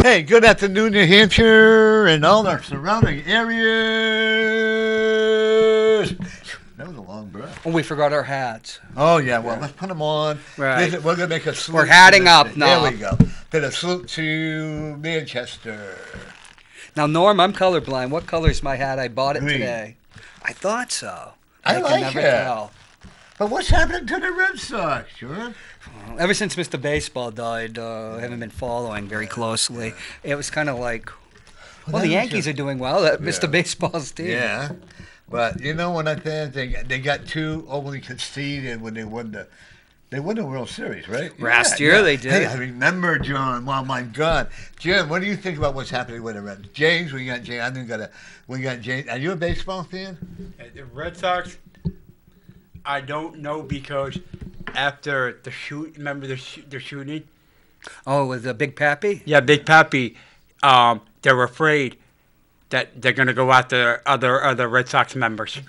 Hey, good afternoon, New Hampshire and all the surrounding areas. That was a long breath. Oh, we forgot our hats. Oh, yeah, well, let's put them on. Right. We're going to make a salute. We're hatting up now. There we go. Then a salute to Manchester. Now, Norm, I'm colorblind. What color is my hat? I bought it Green. today. I thought so. I can like never it. tell. But what's happening to the Red Sox, Sean? Ever since Mr. Baseball died, I haven't been following very closely. It was kind of like, well, the Yankees are doing well. Mr. Baseball's team. Yeah. But, you know what I think? They got too overly conceited when they won the World Series, right? Last year they did. Hey, I remember, John. Wow, my God. Jim, what do you think about what's happening with the Reds? James, we got James. We got James. Are you a baseball fan? The Red Sox, I don't know because after the shoot, remember the shooting? Oh, with the Big Pappy? Yeah, Big Pappy. They're afraid that they're going to go after other Red Sox members.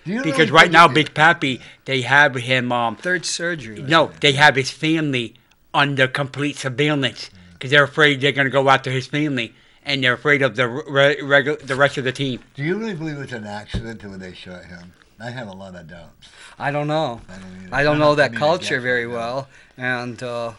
Because right now, Big Pappy, they have him. Third surgery. No, they have his family under complete surveillance because they're afraid they're going to go after his family, and they're afraid of the rest of the team. Do you really believe it's an accident when they shot him? I have a lot of doubts. I don't know. I don't know that culture very well, and. I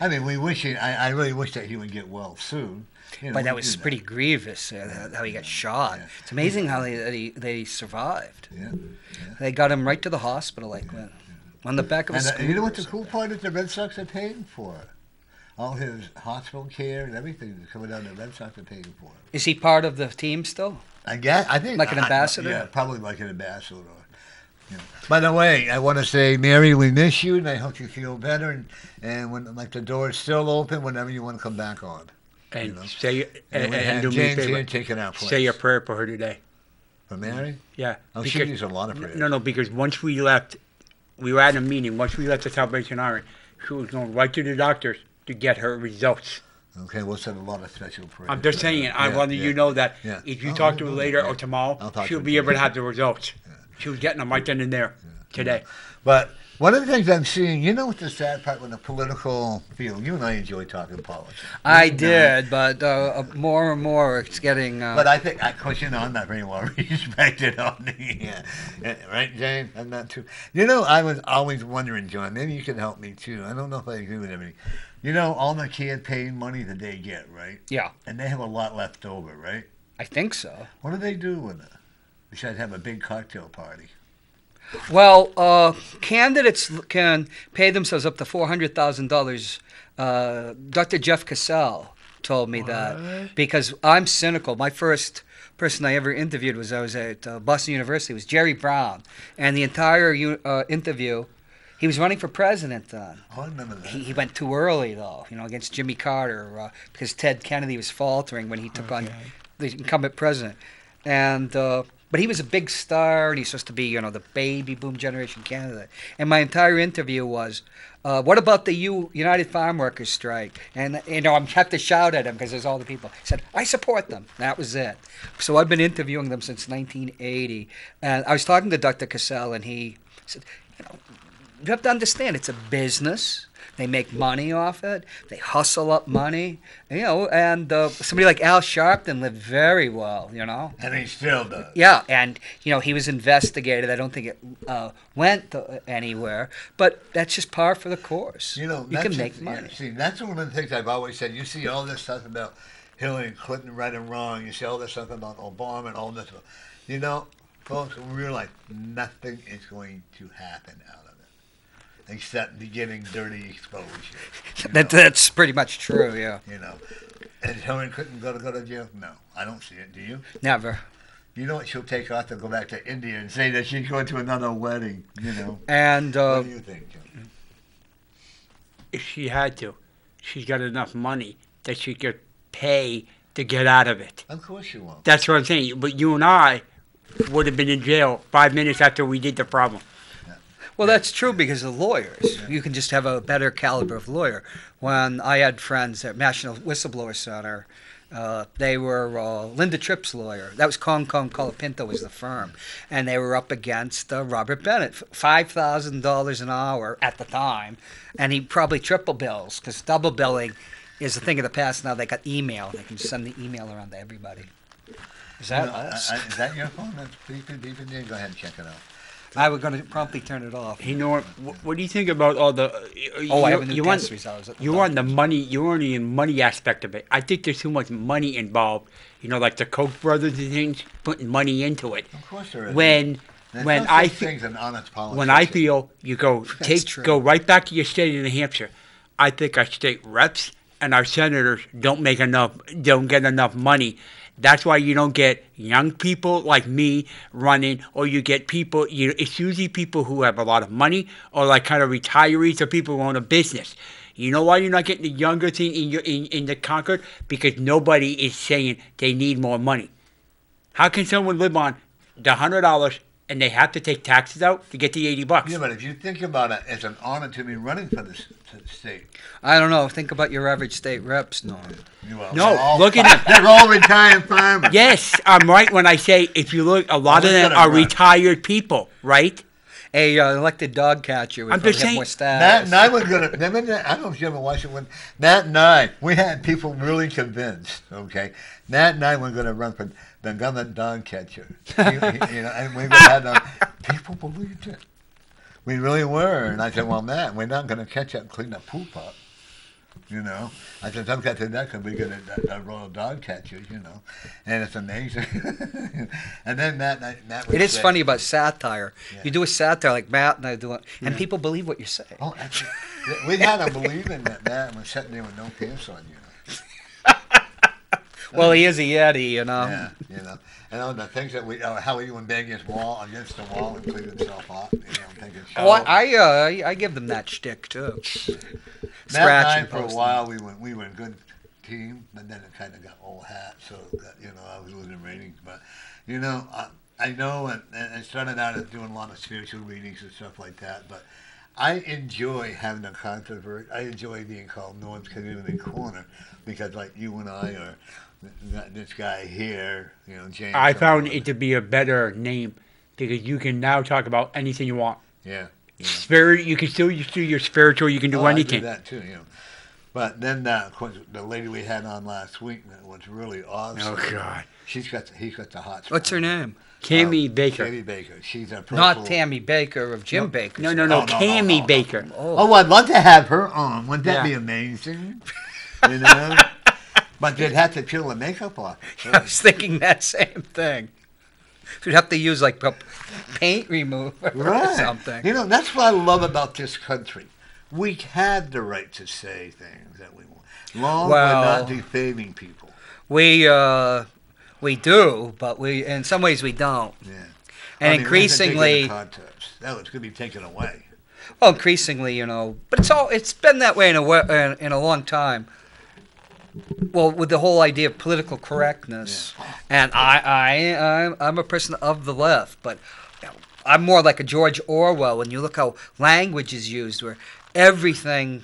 mean, I really wish that he would get well soon. But that was pretty grievous, how he got shot. Yeah. It's amazing how they survived. Yeah. They got him right to the hospital, on the back of his scooter. You know what the cool part is? The Red Sox are paying for it. All his hospital care and everything is coming down. The Red Sox are paying for it. Is he part of the team still? I think like an ambassador. Yeah, probably like an ambassador. Yeah. By the way, I want to say, Mary, we miss you, and I hope you feel better. And when the door is still open, whenever you want to come back on. And say and do me a favor. Taking our place. Say a prayer for her today. For Mary? Yeah. Oh, she needs a lot of prayers. No, because once we left, we were at a meeting. Once we left the Salvation Army, she was going right to the doctors to get her results. Okay, we'll send a lot of special prayers. I'm just saying, I wanted you to know that if you talk to her later or tomorrow, she'll be able to have the results. Yeah. She was getting them right then and there today. But one of the things I'm seeing, you know what the sad part with the political field, you and I enjoy talking politics. I did, but more and more it's getting... But I think, of course, I'm not very well respected on the... right, Jane? I'm not too... I was always wondering, John, maybe you can help me too. I don't know if I agree with everything. All the campaign money that they get, right? Yeah. And they have a lot left over, right? I think so. What do they do with it? Besides have a big cocktail party? Well, candidates can pay themselves up to $400,000. Dr. Jeff Cassell told me that because I'm cynical. My first person I ever interviewed I was at Boston University. It was Jerry Brown, and the entire interview, he was running for president then. Oh, I remember that. He went too early though, against Jimmy Carter because Ted Kennedy was faltering when he took on the incumbent president, and. But he was a big star, and he's supposed to be, the baby boom generation candidate. And my entire interview was, what about the United Farm Workers strike? And, I have to shout at him because there's all the people. He said, I support them. That was it. So I've been interviewing them since 1980. And I was talking to Dr. Cassell, and he said, you have to understand, it's a business. They make money off it. They hustle up money, and somebody like Al Sharpton lived very well, And he still does. Yeah, and, he was investigated. I don't think it went anywhere, but that's just par for the course. You can make money. Yeah, see, that's one of the things I've always said. You see all this stuff about Hillary Clinton right and wrong. You see all this stuff about Obama and all this. Folks, realize nothing is going to happen out of it. Except getting dirty exposure. That's pretty much true, yeah. And Hillary Clinton go to jail? No, I don't see it. Do you? Never. You know what? She'll take off to go back to India and say that she's going to another wedding, And what do you think, John? If she had to, she's got enough money that she could pay to get out of it. Of course you won't. That's what I'm saying. But you and I would have been in jail 5 minutes after we did the problem. Well, that's true because of lawyers. You can just have a better caliber of lawyer. When I had friends at National Whistleblower Center, they were Linda Tripp's lawyer. That was Kong Colapinto was the firm. And they were up against Robert Bennett, $5,000 an hour at the time. And he probably triple bills because double billing is a thing of the past. Now they got email. They can send the email around to everybody. Is that us? Is that your phone? That's beeping there? Go ahead and check it out. I was going to promptly turn it off. You know what do you think about all the? I have a new test results. You're on the money. You're on the money aspect of it. I think there's too much money involved. You know, like the Koch brothers and things, putting money into it. Of course there is. When I feel you go right back to your state of New Hampshire. I think our state reps and our senators don't get enough money. That's why you don't get young people like me running, or you get people. It's usually people who have a lot of money, or like kind of retirees, or people who own a business. You know why you're not getting the younger thing in the Concord? Because nobody is saying they need more money. How can someone live on the $100 and they have to take taxes out to get the $80? Yeah, but if you think about it, it's an honor to be running for the state. I don't know. Think about your average state reps, no. Look at them. They're all retired farmers. Yes, I'm right when I say if you look, a lot of them are retired people, right? A elected dog catcher would probably have more staff. Matt and I were going to, I don't know if you ever watched it, when Matt and I, we had people really convinced, okay? Matt and I were going to run for the government dog catcher. And we had people believed it. We really were. And I said, well, Matt, we're not going to catch up and clean the poop up. I said, some catchers that could be good at royal dog catchers, and it's amazing. And then Matt would It is say, funny about satire. Yeah. You do a satire like Matt and I do it, and people believe what you say. Oh, actually, we had to believe in that Matt was sitting there with no pants on, Well, he is a Yeti, Yeah, And the things that how he would bang his wall against the wall and clean himself off. Thinking, I give them that shtick too. Matt and I, for a while, we were a good team, but then it kind of got old hat, so I was losing ratings. But I know, and I started out as doing a lot of spiritual readings and stuff like that. But I enjoy having a controversy. I enjoy being called North's Community Corner because, like you and I are. This guy here, James. I found it to be a better name because you can now talk about anything you want. Yeah. Spirit, you can still do your spiritual. You can do anything. I do that too, But then, of course, the lady we had on last week that was really awesome. Oh God. He's got the hot spot. What's her name? Tammy Baker. Tammy Baker. She's a not Tammy Baker of Jim Baker. No. Tammy Baker. Oh, I'd love to have her on. Wouldn't that be amazing? But they'd have to peel the makeup off. I was thinking that same thing. You'd have to use like a paint remover or something. That's what I love about this country. We have the right to say things that we want. Long we're not defaming people. We do, but in some ways we don't. Yeah. And increasingly, that was going to be taken away. Well, increasingly, but it's been that way in a long time. Well, with the whole idea of political correctness, and I'm a person of the left, but I'm more like a George Orwell. When you look how language is used, where everything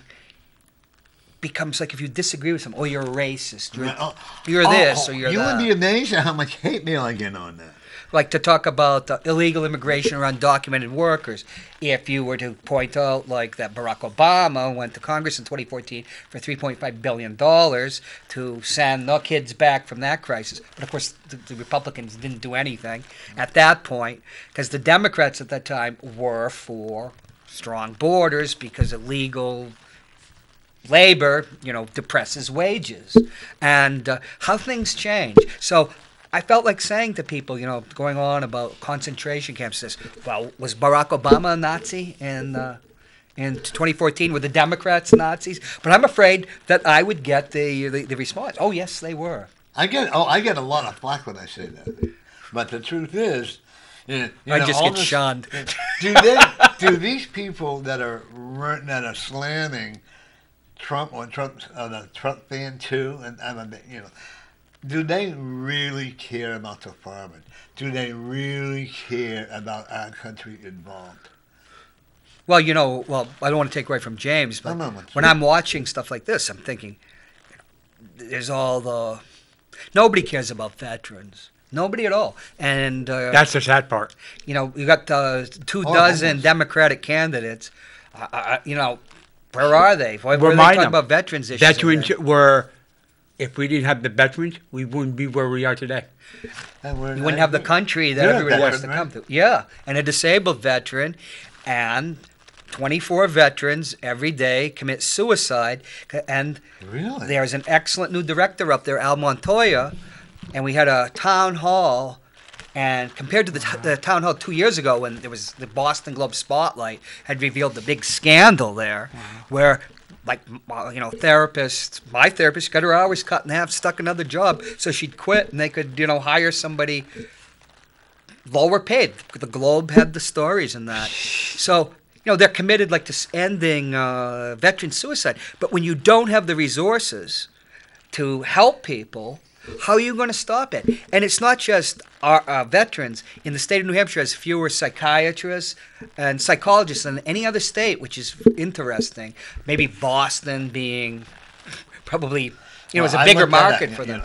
becomes like if you disagree with someone, you're a racist, you're this, or you're that. You would be amazed at how much hate mail I get on that. Like to talk about illegal immigration or undocumented workers. If you were to point out like that Barack Obama went to Congress in 2014 for $3.5 billion to send the kids back from that crisis. But of course, the Republicans didn't do anything at that point because the Democrats at that time were for strong borders because illegal labor, depresses wages. And how things change. So I felt like saying to people, going on about concentration camps, was Barack Obama a Nazi in 2014? Were the Democrats Nazis? But I'm afraid that I would get the response. Oh, yes, they were. I get a lot of flack when I say that. But the truth is, I just get shunned. Do these people that are slamming Trump or Trump's the Trump fan too, and do they really care about the farmers? Do they really care about our country involved? Well, I don't want to take away from James, but when I'm watching stuff like this, I'm thinking, there's nobody cares about veterans. Nobody at all. And that's the sad part. You got 24 Democratic candidates. Where are they? Why are they Remind talking them. about veterans issues? Veterans were, if we didn't have the veterans, we wouldn't be where we are today. You wouldn't have the country that everybody wants to come to. Yeah, and a disabled veteran, and 24 veterans every day commit suicide. And Really? there's an excellent new director up there, Al Montoya, and we had a town hall. And compared to the town hall 2 years ago, when there was the Boston Globe Spotlight had revealed the big scandal there, where, like, my therapist got her hours cut in half, stuck another job, so she'd quit, and they could, hire somebody lower paid. The Globe had the stories and that. So, they're committed, like, to ending veteran suicide. But when you don't have the resources to help people, how are you going to stop it? And it's not just our veterans. In the state of New Hampshire, has fewer psychiatrists and psychologists than any other state, which is interesting. Maybe Boston being probably, is a bigger market for them.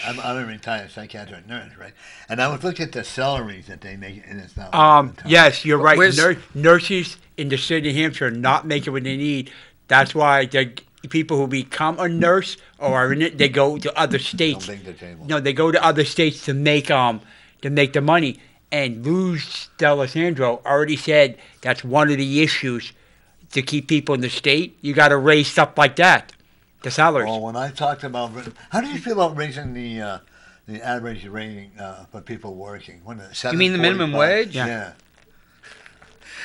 I'm a retired psychiatric nurse, right? And I was looking at the salaries that they make, and it's not. Yes, you're right. Nurses in the state of New Hampshire are not making what they need. That's why people who become a nurse or are in it, they go to other states. Don't bring the table. No, they go to other states to make the money. And Luz D'Alessandro already said that's one of the issues to keep people in the state. You got to raise stuff like that, the salaries. Well, when I talked about, how do you feel about raising the average rating for people working? You mean the minimum wage? Yeah.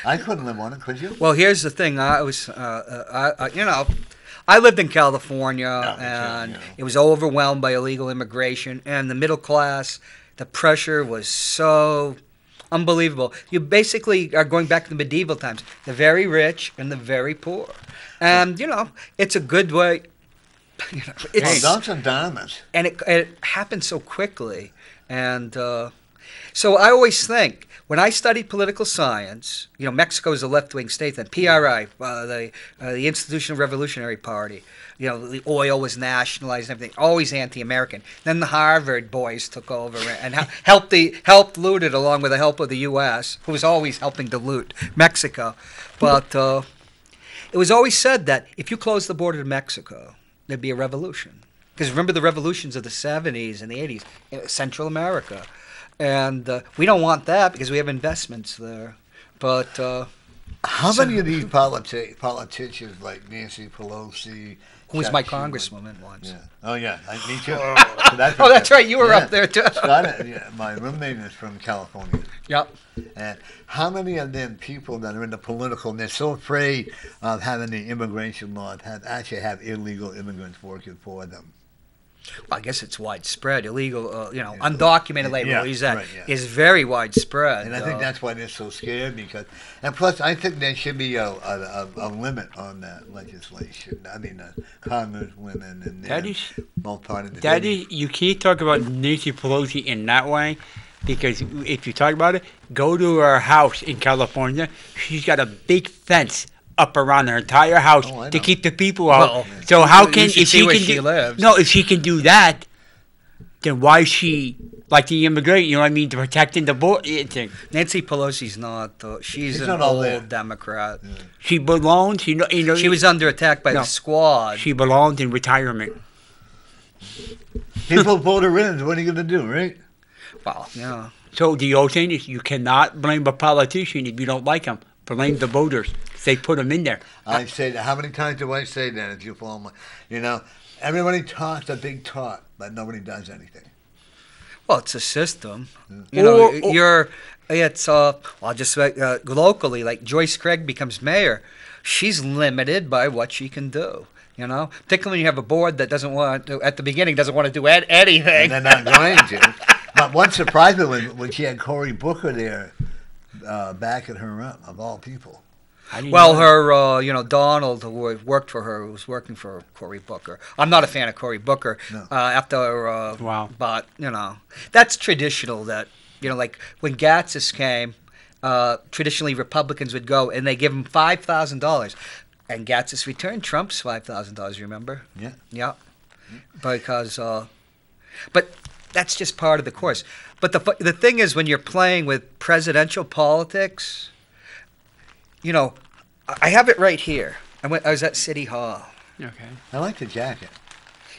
I couldn't live on it, could you? Well, here's the thing. I lived in California, and it was overwhelmed by illegal immigration, and the middle class, the pressure was so unbelievable. You basically are going back to the medieval times, the very rich and the very poor. And, it's a good way. It's dumps and diamonds. And it happened so quickly. And so I always think, when I studied political science, Mexico is a left-wing state then, PRI, the Institutional Revolutionary Party, the oil was nationalized and everything, always anti-American. Then the Harvard boys took over and helped loot it along with the help of the U.S., who was always helping to loot Mexico. But it was always said that if you close the border to Mexico, there'd be a revolution. Because remember the revolutions of the 70s and the 80s, Central America. And we don't want that because we have investments there. But how many of these politicians like Nancy Pelosi, who was my congresswoman once? Yeah. Oh yeah, me too. So that's right. You were up there too. My roommate is from California. Yep. And how many of them people that are in the political, and they're so afraid of having the immigration law, have illegal immigrants working for them? Well, I guess it's widespread. Illegal, undocumented labor is very widespread. And I think that's why they're so scared and plus I think there should be a limit on that legislation. I mean, congresswomen and that is both part of the that is, you can't talk about Nancy Pelosi in that way, because if you talk about it, go to her house in California. She's got a big fence up around her entire house to keep the people out. Well, so how can if she lives. No, if she can do that, then why is she like the immigrant? You know what I mean? To protecting the border. Nancy Pelosi's not. She's an old Democrat. Yeah. She belongs. She was under attack by the Squad. She belonged in retirement. People vote her in. What are you going to do, right? Well, yeah. So the old saying is, you cannot blame a politician if you don't like him. Blame the voters. They put them in there. I say that. How many times do I say that? If you follow my, everybody talks a big talk, but nobody does anything. Well, it's a system. It's I'll just locally, like Joyce Craig becomes mayor, she's limited by what she can do. Particularly when you have a board that doesn't want to, at the beginning, doesn't want to do anything. And they're not going to. But one surprised me when she had Cory Booker there. Backing her up, of all people. Well, her, Donald, who worked for her, was working for Cory Booker. I'm not a fan of Cory Booker. No. But, that's traditional that, like when Gatsis came, traditionally Republicans would go and they give him $5,000. And Gatsis returned Trump's $5,000, remember? Yeah. Yeah. Because, but that's just part of the course. But the thing is, when you're playing with presidential politics, I have it right here. I was at City Hall. Okay. I like the jacket.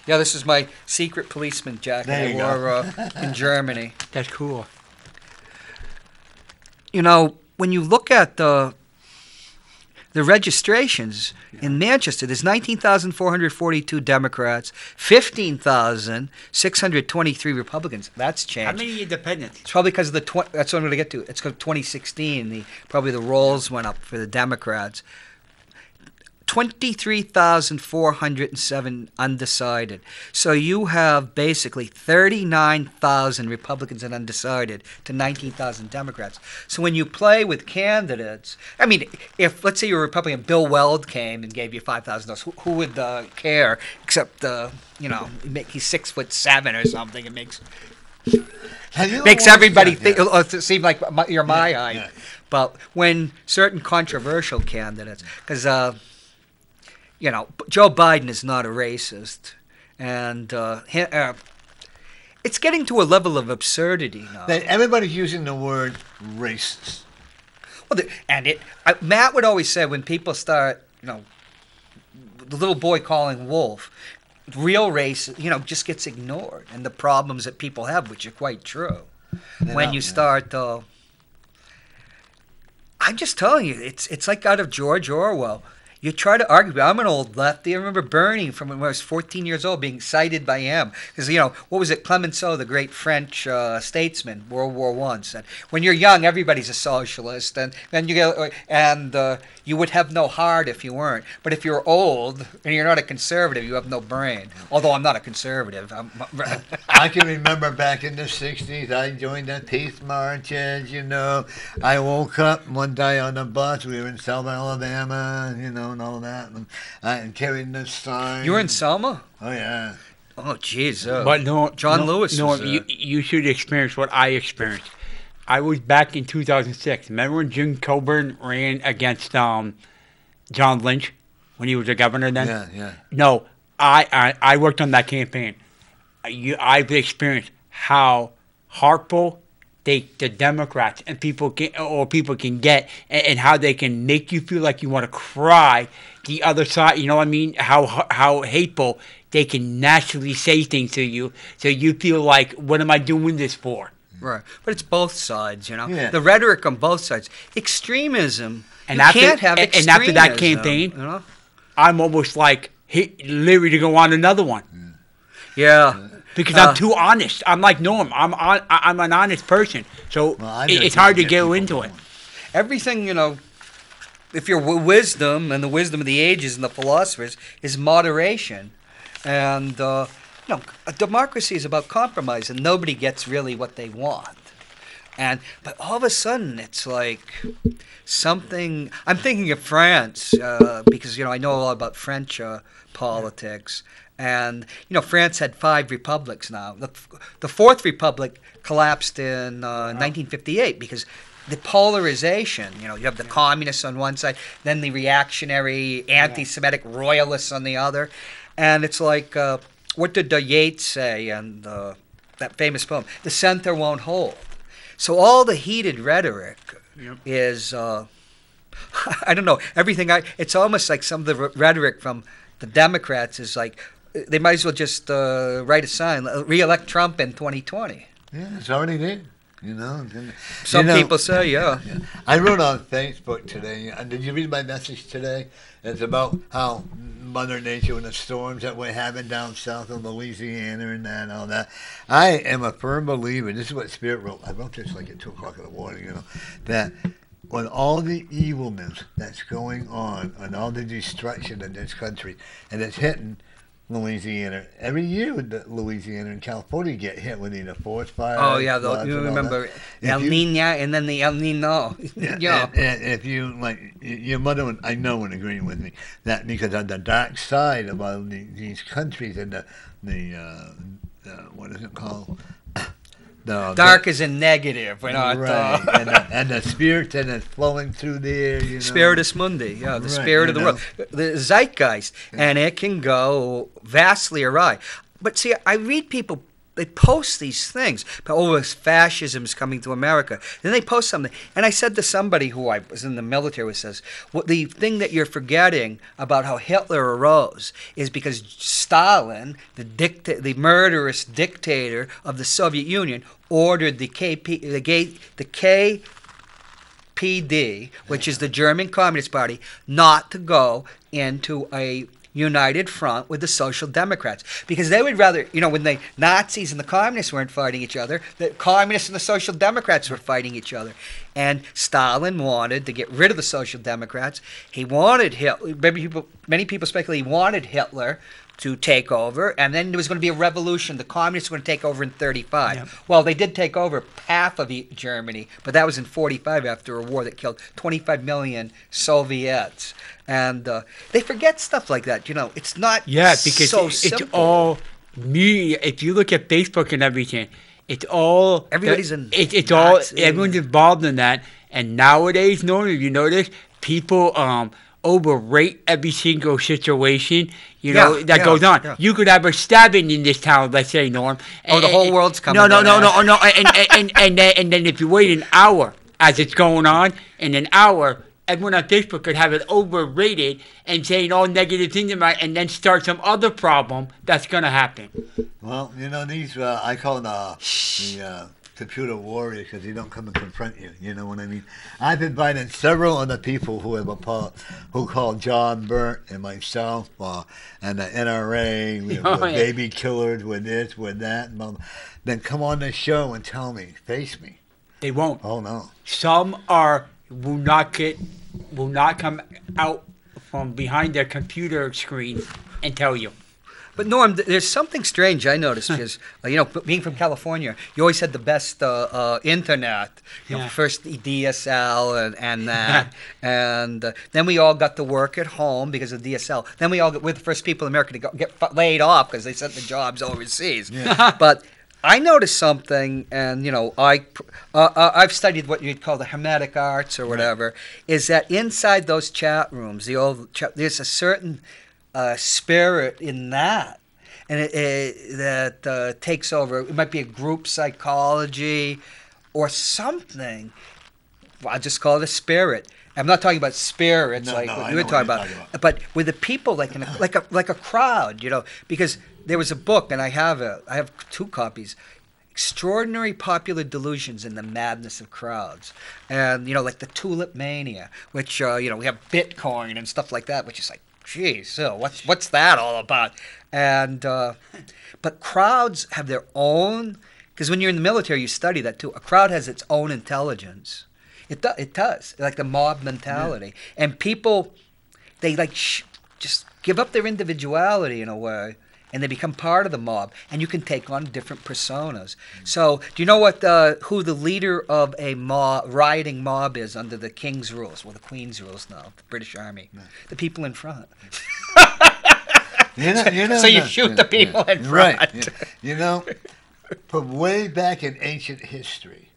Yeah, this is my secret policeman jacket There you I wore in Germany. That's cool. You know, when you look at the registrations in Manchester, there's 19,442 Democrats, 15,623 Republicans. That's changed. How many independents? It's probably because of that's what I'm going to get to. It's because of 2016. Probably the rolls went up for the Democrats. 23,407 undecided. So you have basically 39,000 Republicans and undecided to 19,000 Democrats. So when you play with candidates, I mean, if let's say you're a Republican, Bill Weld came and gave you $5,000, who would care? Except he's 6'7" or something. It makes everybody seem like you're my height. Yeah. But when certain controversial candidates, because Joe Biden is not a racist, and it's getting to a level of absurdity now. Everybody's using the word racist. Well, Matt would always say when people start, the little boy calling wolf, real race, just gets ignored, and the problems that people have, which are quite true. When you start, I'm just telling you, it's like out of George Orwell. You try to argue. I'm an old lefty. I remember Bernie from when I was 14 years old being cited by him. Because, what was it? Clemenceau, the great French statesman, World War I, said, when you're young, everybody's a socialist. And then you would have no heart if you weren't. But if you're old and you're not a conservative, you have no brain. Although I'm not a conservative. I can remember back in the 60s, I joined the peace marches, I woke up one day on the bus. We were in Selma, Alabama, and all that, and carrying the sign. You were in Selma? Oh, yeah. Oh, jeez. But John Lewis was you should experience what I experienced. I was back in 2006. Remember when Jim Coburn ran against John Lynch when he was the governor then? Yeah. No, I worked on that campaign. I've experienced how hurtful the Democrats and people can get, and how they can make you feel like you want to cry. The other side, you know what I mean? How hateful they can naturally say things to you, so you feel like, what am I doing this for? Right, but it's both sides, Yeah. The rhetoric on both sides, extremism. And after that campaign, I'm almost like leery to go on another one. Yeah. Because I'm too honest. I'm like Norm. I'm an honest person, so it's hard to go into it. Everything, if your wisdom and the wisdom of the ages and the philosophers is moderation, and a democracy is about compromise, and nobody gets really what they want. But all of a sudden, it's like something. I'm thinking of France because I know a lot about French politics. And, France had 5 republics now. The fourth republic collapsed in 1958 because the polarization, you have the communists on one side, then the reactionary, anti-Semitic royalists on the other. And it's like, what did Yeats say in that famous poem? The center won't hold. So all the heated rhetoric is, I don't know, it's almost like some of the rhetoric from the Democrats is like, they might as well just write a sign, re-elect Trump in 2020. Yeah, it's already there, Some people say, yeah. I wrote on Facebook today, and did you read my message today? It's about how Mother Nature and the storms that we're having down south of Louisiana and all that. I am a firm believer, this is what Spirit wrote. I wrote this like at 2 o'clock in the morning, that when all the evilness that's going on and all the destruction in this country, and it's hitting Louisiana. Every year, Louisiana and California get hit with either forest fires. Oh, yeah. You remember El Nino and then the El Nino. Yeah. And if you, your mother, I know, would agree with me, that because on the dark side of all these countries and the what is it called? Dark is a negative. We're not, right. And the spirit that is flowing through there. Spiritus Mundi, the spirit of the world. The zeitgeist. And it can go vastly awry. But see, I read people they post these things. Oh, fascism's coming to America. Then they post something. And I said to somebody who I was in the military who says, well, the thing that you're forgetting about how Hitler arose is because Stalin, the murderous dictator of the Soviet Union, ordered the KPD, which is the German Communist Party, not to go into a united front with the Social Democrats, because they would rather, when the Nazis and the Communists weren't fighting each other, the Communists and the Social Democrats were fighting each other. And Stalin wanted to get rid of the Social Democrats. He wanted Hitler. Many people speculate he wanted Hitler to take over, and then there was going to be a revolution. The Communists were going to take over in 1935. Yep. Well, they did take over half of Germany, but that was in 1945 after a war that killed 25 million Soviets. And they forget stuff like that. It's not because so it's all media. If you look at Facebook and everything, it's all everybody's in. It's all everyone's involved in that. And nowadays, Norm, if you notice, people overrate every single situation. That goes on. Yeah. You could have a stabbing in this town, let's say, Norm. And, the whole world's coming. No. And then if you wait an hour as it's going on, in an hour, everyone on Facebook could have it overrated and saying all negative things about it, and then start some other problem that's going to happen. Well, these I call them the computer warriors, because they don't come and confront you. You know what I mean? I've invited several other people who called John Burt and myself and the NRA, with baby killers, with this, with that. Then come on this show and tell me, face me. They won't. Oh no. Some will not come out from behind their computer screen and tell you. But Norm, there's something strange I noticed, because being from California, you always had the best internet. First DSL and that, and then we all got to work at home because of DSL. Then we're the first people in America to get laid off because they sent the jobs overseas. Yeah. But I noticed something, and I've studied what you'd call the Hermetic arts or whatever. Is that inside those chat rooms, there's a certain spirit in that, and that takes over. It might be a group psychology or something. I'll just call it a spirit. I'm not talking about spirits what you were talking about, but with the people, like a crowd, because there was a book, and I have 2 copies. Extraordinary Popular Delusions in the Madness of Crowds, and like the Tulip Mania, which we have Bitcoin and stuff like that, which is like, geez, so what's that all about? And but crowds have their own, because when you're in the military, you study that too. A crowd has its own intelligence. It does, like the mob mentality, and people, they just give up their individuality in a way, and they become part of the mob, and you can take on different personas. So, do you know who the leader of a rioting mob is under the King's rules? Well, the Queen's rules now, the British Army. No. The people in front. So you shoot the people in front. Right. From way back in ancient history,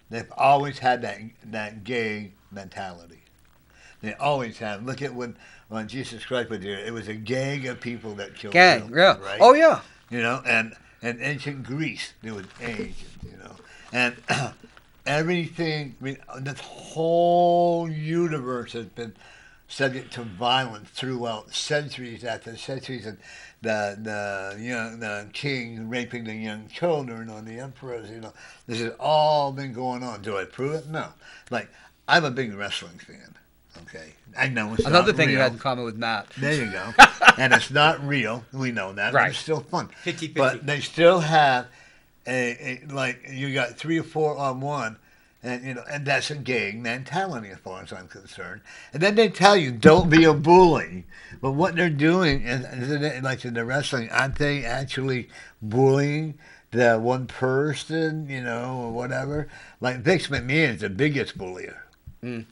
they've always had that gang mentality. They always have. Look at when Jesus Christ was here, it was a gang of people that killed him. Yeah. Right? Oh, yeah. And ancient Greece, there was agents, And everything, this whole universe has been subject to violence throughout centuries after centuries, and the king raping the young children, or the emperors, This has all been going on. Do I prove it? No. I'm a big wrestling fan. Okay, I know it's another not thing real. You had in common with Matt. There you go. And it's not real. We know that. Right. But it's still fun. 50-50. But they still have you got 3 or 4 on one, and that's a gang mentality as far as I'm concerned. And then they tell you, don't be a bully. But what they're doing is like in the wrestling, aren't they actually bullying the one person, or whatever? Like Vince McMahon is the biggest bullier. And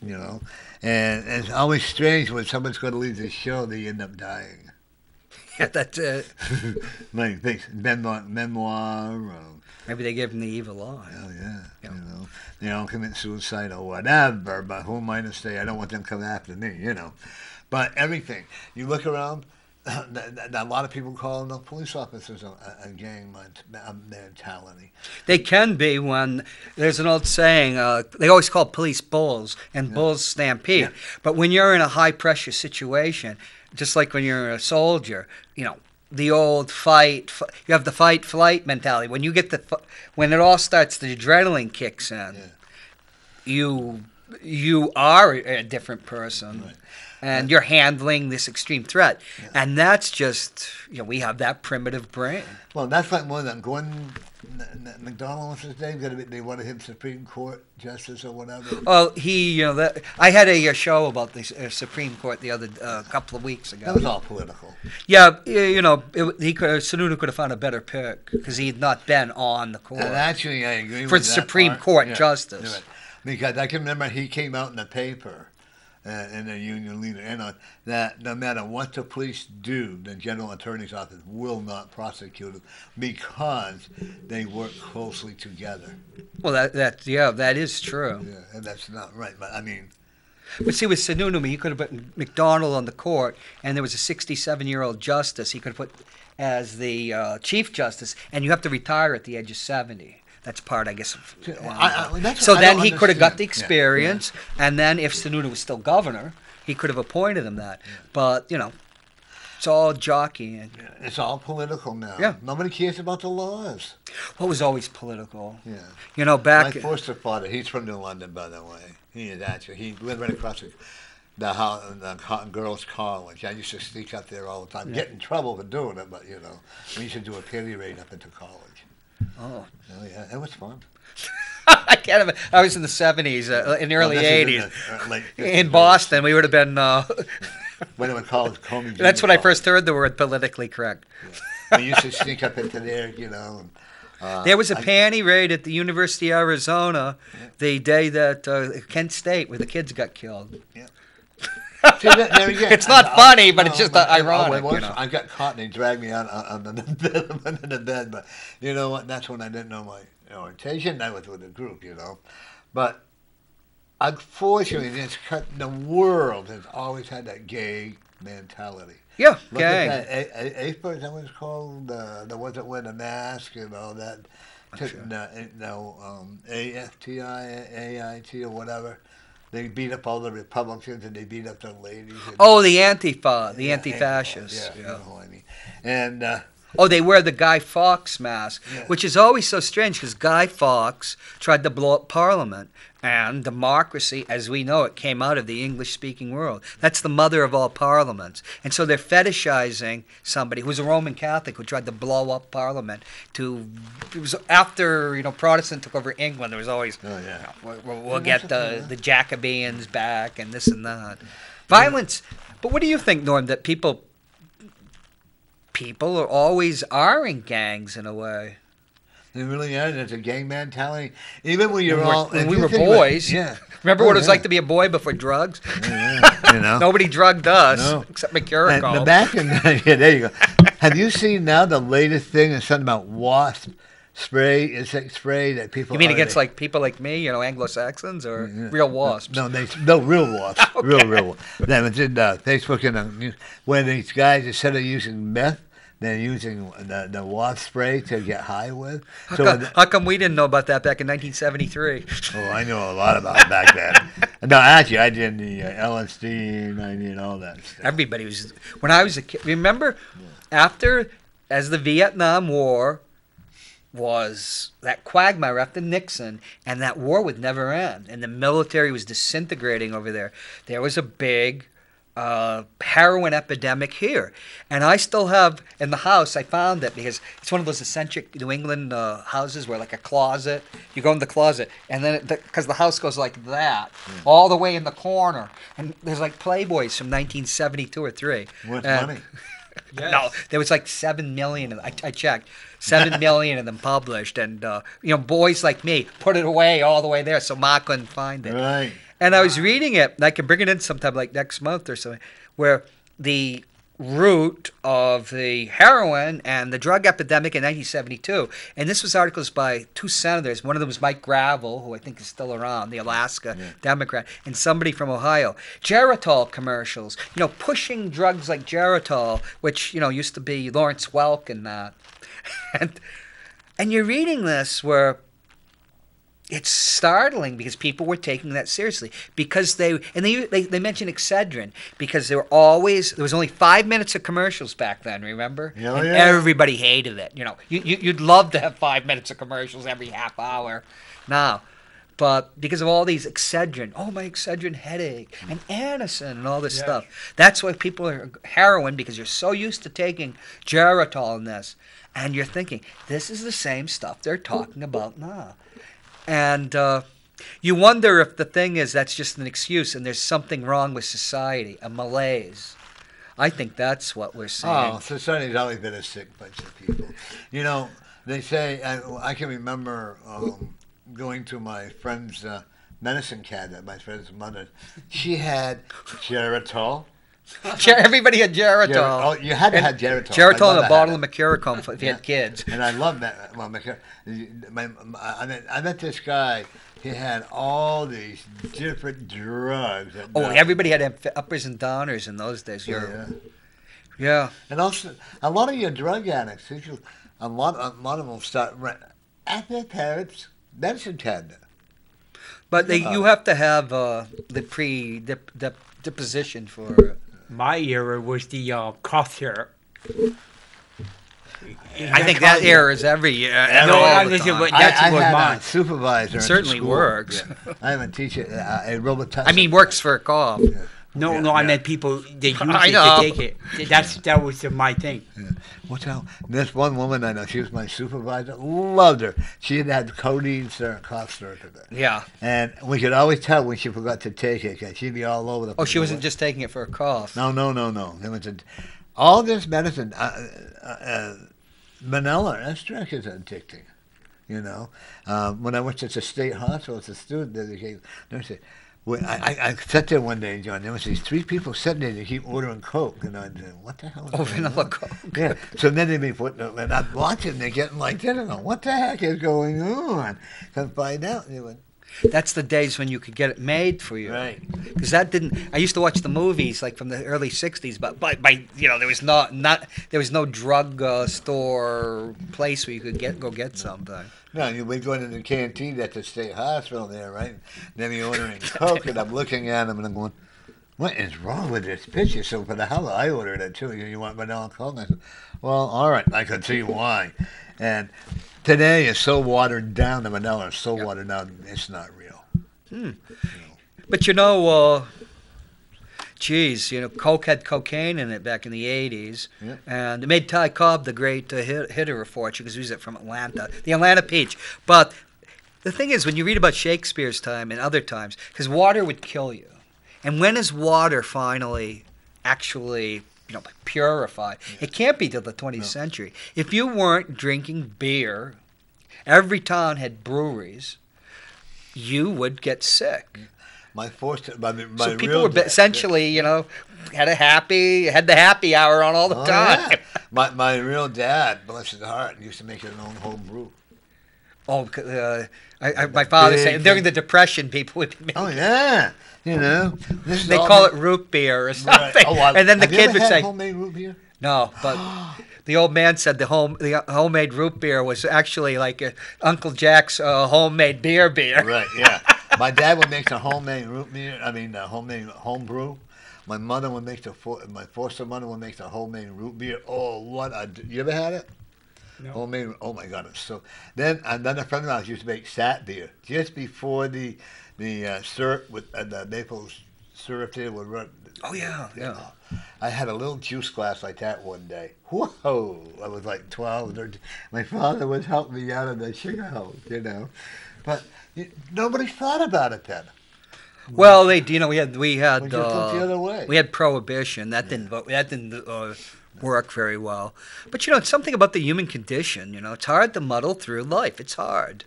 it's always strange when someone's going to leave the show, they end up dying. Yeah, that's it. Like memoir. Maybe they gave him the evil eye. Oh yeah. They all commit suicide or whatever. But who am I to say? I don't want them coming after me. But everything you look around, a lot of people call the police officers a gang mentality. They can be when there's an old saying, they always call police bulls, and bulls stampede. Yeah. But when you're in a high pressure situation, just like when you're a soldier, the old you have the fight flight mentality. When you get when it all starts, the adrenaline kicks in. Yeah. You are a different person. Right. And you're handling this extreme threat. Yeah. And that's just, we have that primitive brain. Well, that's like more than Gordon McDonald, what's his name? They wanted him Supreme Court Justice or whatever. Well, I had a show about the Supreme Court the other couple of weeks ago. That was all political. Yeah, Sununu could have found a better pick because he had not been on the court. And actually, I agree for with the that Supreme Court Justice. Right. Because I can remember he came out in the paper. And the union leader, and that no matter what the police do, the general attorney's office will not prosecute them because they work closely together. Well, that is true. Yeah, and that's not right. But but see, with Sununu, he could have put McDonald on the court, and there was a 67-year-old justice he could have put as the Chief Justice, and you have to retire at the age of 70. That's part, I guess. So then he could have got the experience, and then if Sununu was still governor, he could have appointed him that. Yeah. But, it's all jockeying. Yeah, it's all political now. Yeah. Nobody cares about the laws. Well, it was always political. Yeah. Back... My foster father, he's from New London, by the way. He is actually. He lived right across the girls' college. I used to sneak up there all the time. Get in trouble for doing it, but, we used to do a penny raid up into college. Oh yeah, it was fun. I can't imagine. I was in the 70s, in the early 80s. In Boston, we would have been... when it was called Comey. That's when I first heard the word politically correct. Yeah. We used to sneak up into there, there was a panty raid at the University of Arizona the day that Kent State, where the kids got killed. Yeah. See, there again, it's not funny, but it's just ironic. I got caught and they dragged me out on the bed. But you know what? That's when I didn't know my orientation. I was with a group, But unfortunately, the world has always had that gay mentality. Yeah, Look at that. AFA, is that what it's called? The ones that wear the mask, that. AFTI, AIT, or whatever. They beat up all the Republicans and they beat up the ladies. The Antifa, the anti-fascists. Yeah. And they wear the Guy Fawkes mask, which is always so strange because Guy Fawkes tried to blow up Parliament. And democracy, as we know it, came out of the English-speaking world. That's the mother of all parliaments. And so they're fetishizing somebody who's a Roman Catholic who tried to blow up Parliament. It was after Protestant took over England. There was always, we'll get the Jacobeans back and this and that. Violence. But what do you think, Norm? That people are always in gangs in a way. They really are. There's a gang mentality. Even when when we were boys. Remember what it was like to be a boy before drugs? Yeah. Nobody drugged us except McCurrico. Back in there you go. Have you seen now the latest thing? It's something about wasp insect spray that people. You mean against people like me, Anglo-Saxons or real wasps? No, real wasps. Okay. Real wasps. That was in Facebook and when these guys instead of using meth. They're using the wasp spray to get high with. How come we didn't know about that back in 1973? Oh, I know a lot about it back then. No, actually, I did the LSD and I did all that stuff. Everybody was... When I was a kid... Remember, as the Vietnam War was that quagmire after Nixon, and that war would never end, and the military was disintegrating over there, there was a big... heroin epidemic here, and I still have in the house. I found it because it's one of those eccentric New England houses where like a closet. You go in the closet, and then because the house goes like that all the way in the corner, and there's like Playboys from 1972 or 3. What's money? Yes. No, there was like 7 million. I checked 7 million of them published, and boys like me put it away all the way there, so Ma couldn't find it. Right. And I was reading it, and I can bring it in sometime like next month or something, where the root of the heroin and the drug epidemic in 1972. And this was articles by two senators. One of them was Mike Gravel, who I think is still around, the Alaska Democrat, and somebody from Ohio. Geritol commercials, pushing drugs like Geritol, which, used to be Lawrence Welk and that. And you're reading this where it's startling because people were taking that seriously because they mentioned Excedrin because there was only 5 minutes of commercials back then, remember? Yeah, and yeah. Everybody hated it. You'd love to have 5 minutes of commercials every half hour now. But because of all these Excedrin, my Excedrin headache, and Anacin and all this stuff. That's why people are heroin because you're so used to taking Geritol in this. And you're thinking, this is the same stuff they're talking about now. And you wonder if the thing is that's just an excuse and there's something wrong with society, a malaise. I think that's what we're seeing. Oh, society's always been a sick bunch of people. They say, I can remember going to my friend's medicine cabinet, my friend's mother. She had Geritol. Everybody had Geritol. Oh, you had to have Geritol. Geritol and a bottle of Mercurochrome if you had kids. And I love that. Well, I met this guy. He had all these different drugs. Everybody had uppers and downers in those days. Yeah. And also, a lot of your drug addicts, a lot of them start at their parents' medicine cabinet. But you have to have the deposition for. My era was the cough syrup. I think that era is every year. That was mine. A supervisor. It certainly works. Yeah. I have a teacher, a Robitussin. I mean, works for a cough. Yeah. I meant people they use it to take it. That was my thing. Yeah. What's that? This one woman I know, she was my supervisor. Loved her. She had codeine syrup, cough syrup. Yeah. And we could always tell when she forgot to take it because she'd be all over the place. Oh, she wasn't just taking it for a cough. No. There was all this medicine, Manila, that drug is addicting. When I went to the state hospital as a student, they said, I sat there one day, John. There was these 3 people sitting there. They keep ordering Coke, and I said, "What the hell?" Vanilla Coke. Yeah. So then they be putting, and I'm watching. They're getting like, I don't know what the heck is going on. Come find out. That's the days when you could get it made for you, right? Because that didn't. I used to watch the movies like from the early '60s, but there was no drug store place where you could go get something. No, we go into the canteen at the state hospital there, right? Then you're ordering Coke, and I'm looking at them, and I'm going, what is wrong with this picture? So for the hell, I ordered it too. You want vanilla Coke? I said, well, all right, I can see why. And today is so watered down, the vanilla is so watered down, it's not real. But Coke had cocaine in it back in the 80s, and it made Ty Cobb the great hitter of fortune because he was from Atlanta, the Atlanta Peach. But the thing is, when you read about Shakespeare's time and other times, because water would kill you. And when is water finally actually purified? It can't be till the 20th century. If you weren't drinking beer, every town had breweries, you would get sick. So people were essentially, had the happy hour on all the time. Yeah. My real dad, bless his heart, used to make his own home brew. Oh, my father said during the Depression, people would be making. Oh yeah, they call it root beer or something, right. And then the kid would say, "Homemade root beer." No, but the old man said the homemade root beer was actually like Uncle Jack's homemade beer. Right. Yeah. My dad would make the homemade root beer. Homemade home brew. My mother would make my foster mother would make the homemade root beer. Oh, you ever had it? No. Homemade. Oh my God, it's so. Then another friend of ours used to make sat beer just before the syrup with the maple syrup there would run. Oh yeah. I had a little juice glass like that one day. Whoa! I was like 12, 13. My father was helping me out of the sugar hole, but nobody thought about it then. Well, we had We just looked the other way. We had prohibition. That didn't work very well. But it's something about the human condition. It's hard to muddle through life. It's hard,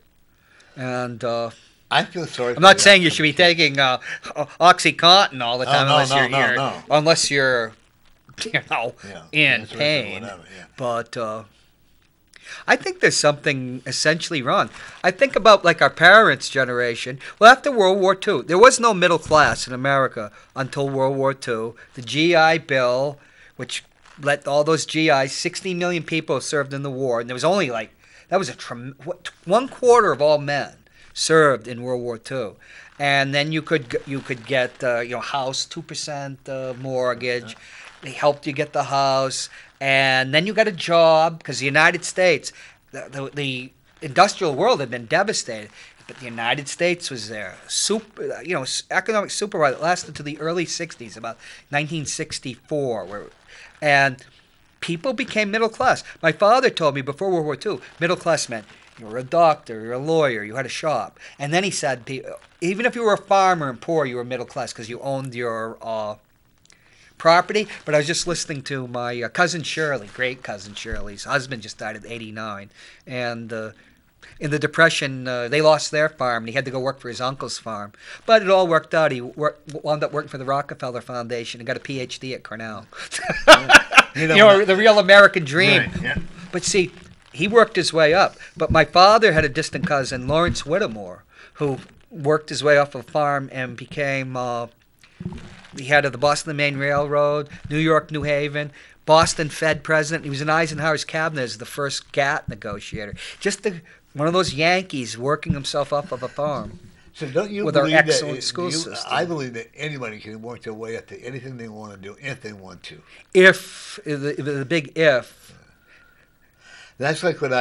and I feel sorry. I'm not saying you should be taking OxyContin all the time unless unless you're in pain. But I think there's something essentially wrong. I think about like our parents' generation. Well, after World War II, there was no middle class in America until World War II. The GI Bill, which let all those GIs, 60 million people served in the war, and there was only that was 1/4 of all men served in World War II. And then you could get house 2% mortgage. They helped you get the house, and then you got a job because the United States, the industrial world had been devastated, but the United States was there. Economic superpower that lasted to the early '60s, about 1964, and people became middle class. My father told me before World War II, middle class meant you were a doctor, you were a lawyer, you had a shop. And then he said, even if you were a farmer and poor, you were middle class because you owned your property. But I was just listening to my cousin Shirley, great cousin Shirley's husband just died at 89. And in the Depression, they lost their farm, and he had to go work for his uncle's farm. But it all worked out. He wound up working for the Rockefeller Foundation and got a PhD at Cornell. The real American dream. Right, yeah. But see, he worked his way up. But my father had a distant cousin, Lawrence Whittemore, who worked his way off a farm and became the head of the Boston Maine Railroad, New York, New Haven, Boston Fed president. He was in Eisenhower's cabinet as the first GATT negotiator. Just one of those Yankees working himself up of a farm. So don't you with believe our excellent school system? I believe that anybody can work their way up to anything they want to do if they want to. If the big if. That's like when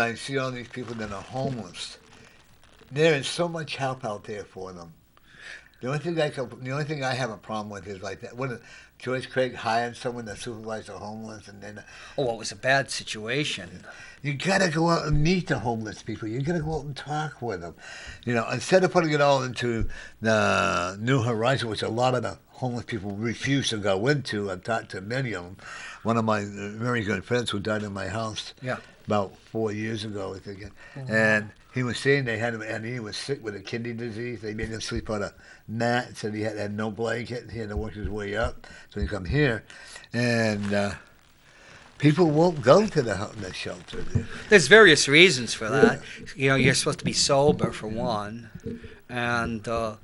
I see all these people that are homeless. There is so much help out there for them. The only thing I have a problem with is like that when George Craig hired someone to supervise the homeless, and then it was a bad situation. You gotta go out and meet the homeless people. You gotta go out and talk with them. Instead of putting it all into the New Horizon, which a lot of the homeless people refuse to go into. I've talked to many of them. One of my very good friends who died in my house about 4 years ago, I think, and he was saying and he was sick with a kidney disease. They made him sleep on a mat. Said he had no blanket. He had to work his way up. So he come here, and people won't go to the shelter. There's various reasons for that. You're supposed to be sober for one, and a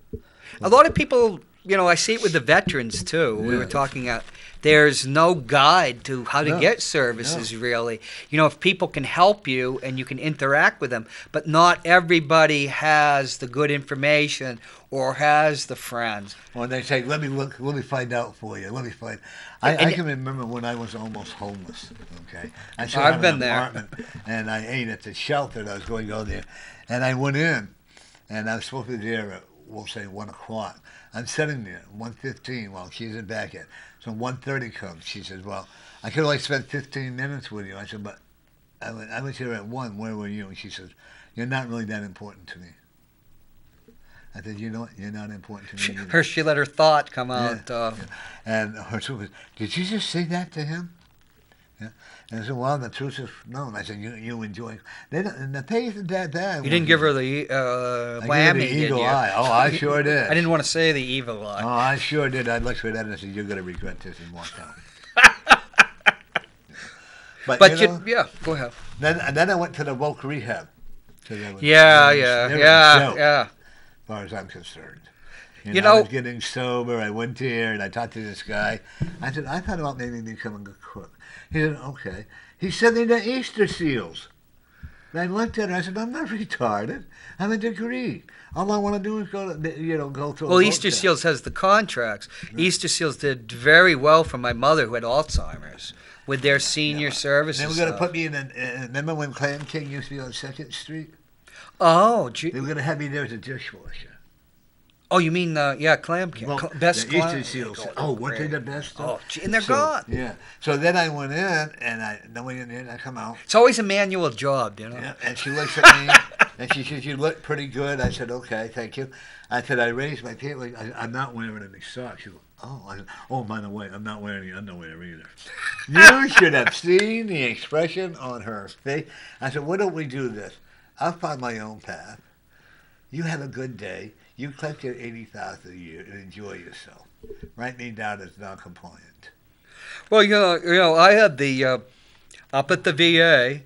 lot of people. I see it with the veterans too. We were talking about. There's no guide to how to get services, really. If people can help you and you can interact with them, but not everybody has the good information or has the friends. Or they say, let me find out for you. Let me find. I can remember when I was almost homeless, okay? I've been there. And I ate at the shelter that I was going to go there. And I went in, and I was supposed to be there at, we'll say, 1 o'clock. I'm sitting there, 1:15, while she's in back at. So 1:30 comes. She says, well, I could only spend 15 minutes with you. I said, but I was here at 1. Where were you? And she says, you're not really that important to me. I said, you know what? You're not important to me. She let her thought come out. Yeah. And her truth is, did you just say that to him? Yeah. And I said, well, the truth is no. And I said, you enjoy. And the pay isn't that bad. You didn't give her the whammy, did you? Eagle eye. Oh, I sure did. I didn't want to say the evil eye. Oh, I sure did. I looked at that and I said, you're going to regret this and walk out. But go ahead. Then I went to the woke rehab. Yeah. As far as I'm concerned. I was getting sober. I went there and I talked to this guy. I said, I thought about maybe becoming a cook. He said, okay. He said they're the Easter seals. And I looked at her. I said, I'm not retarded. I have a degree. All I want to do is go to. Well, Easter Seals has the contracts. Right. Easter Seals did very well for my mother who had Alzheimer's with their senior services. They were going to put me in. Remember when Clam King used to be on 2nd Street? Oh, they were going to have me there as a dishwasher. Oh, you mean, Clam King. Well, best the clam. Easter Seals. Weren't they the best? Oh, and they're gone. Yeah. So then I went in, and I went in there, and I come out. It's always a manual job, Yeah, and she looks at me, and she says, you look pretty good. I said, okay, thank you. I said, I raised my pants. I'm not wearing any socks. She goes, oh. I said, oh, by the way, I'm not wearing any underwear either. You should have seen the expression on her face. I said, why don't we do this? I'll find my own path. You have a good day. You collect your $80,000 a year and enjoy yourself. Write me down as non-compliant. Well, I had the up at the VA.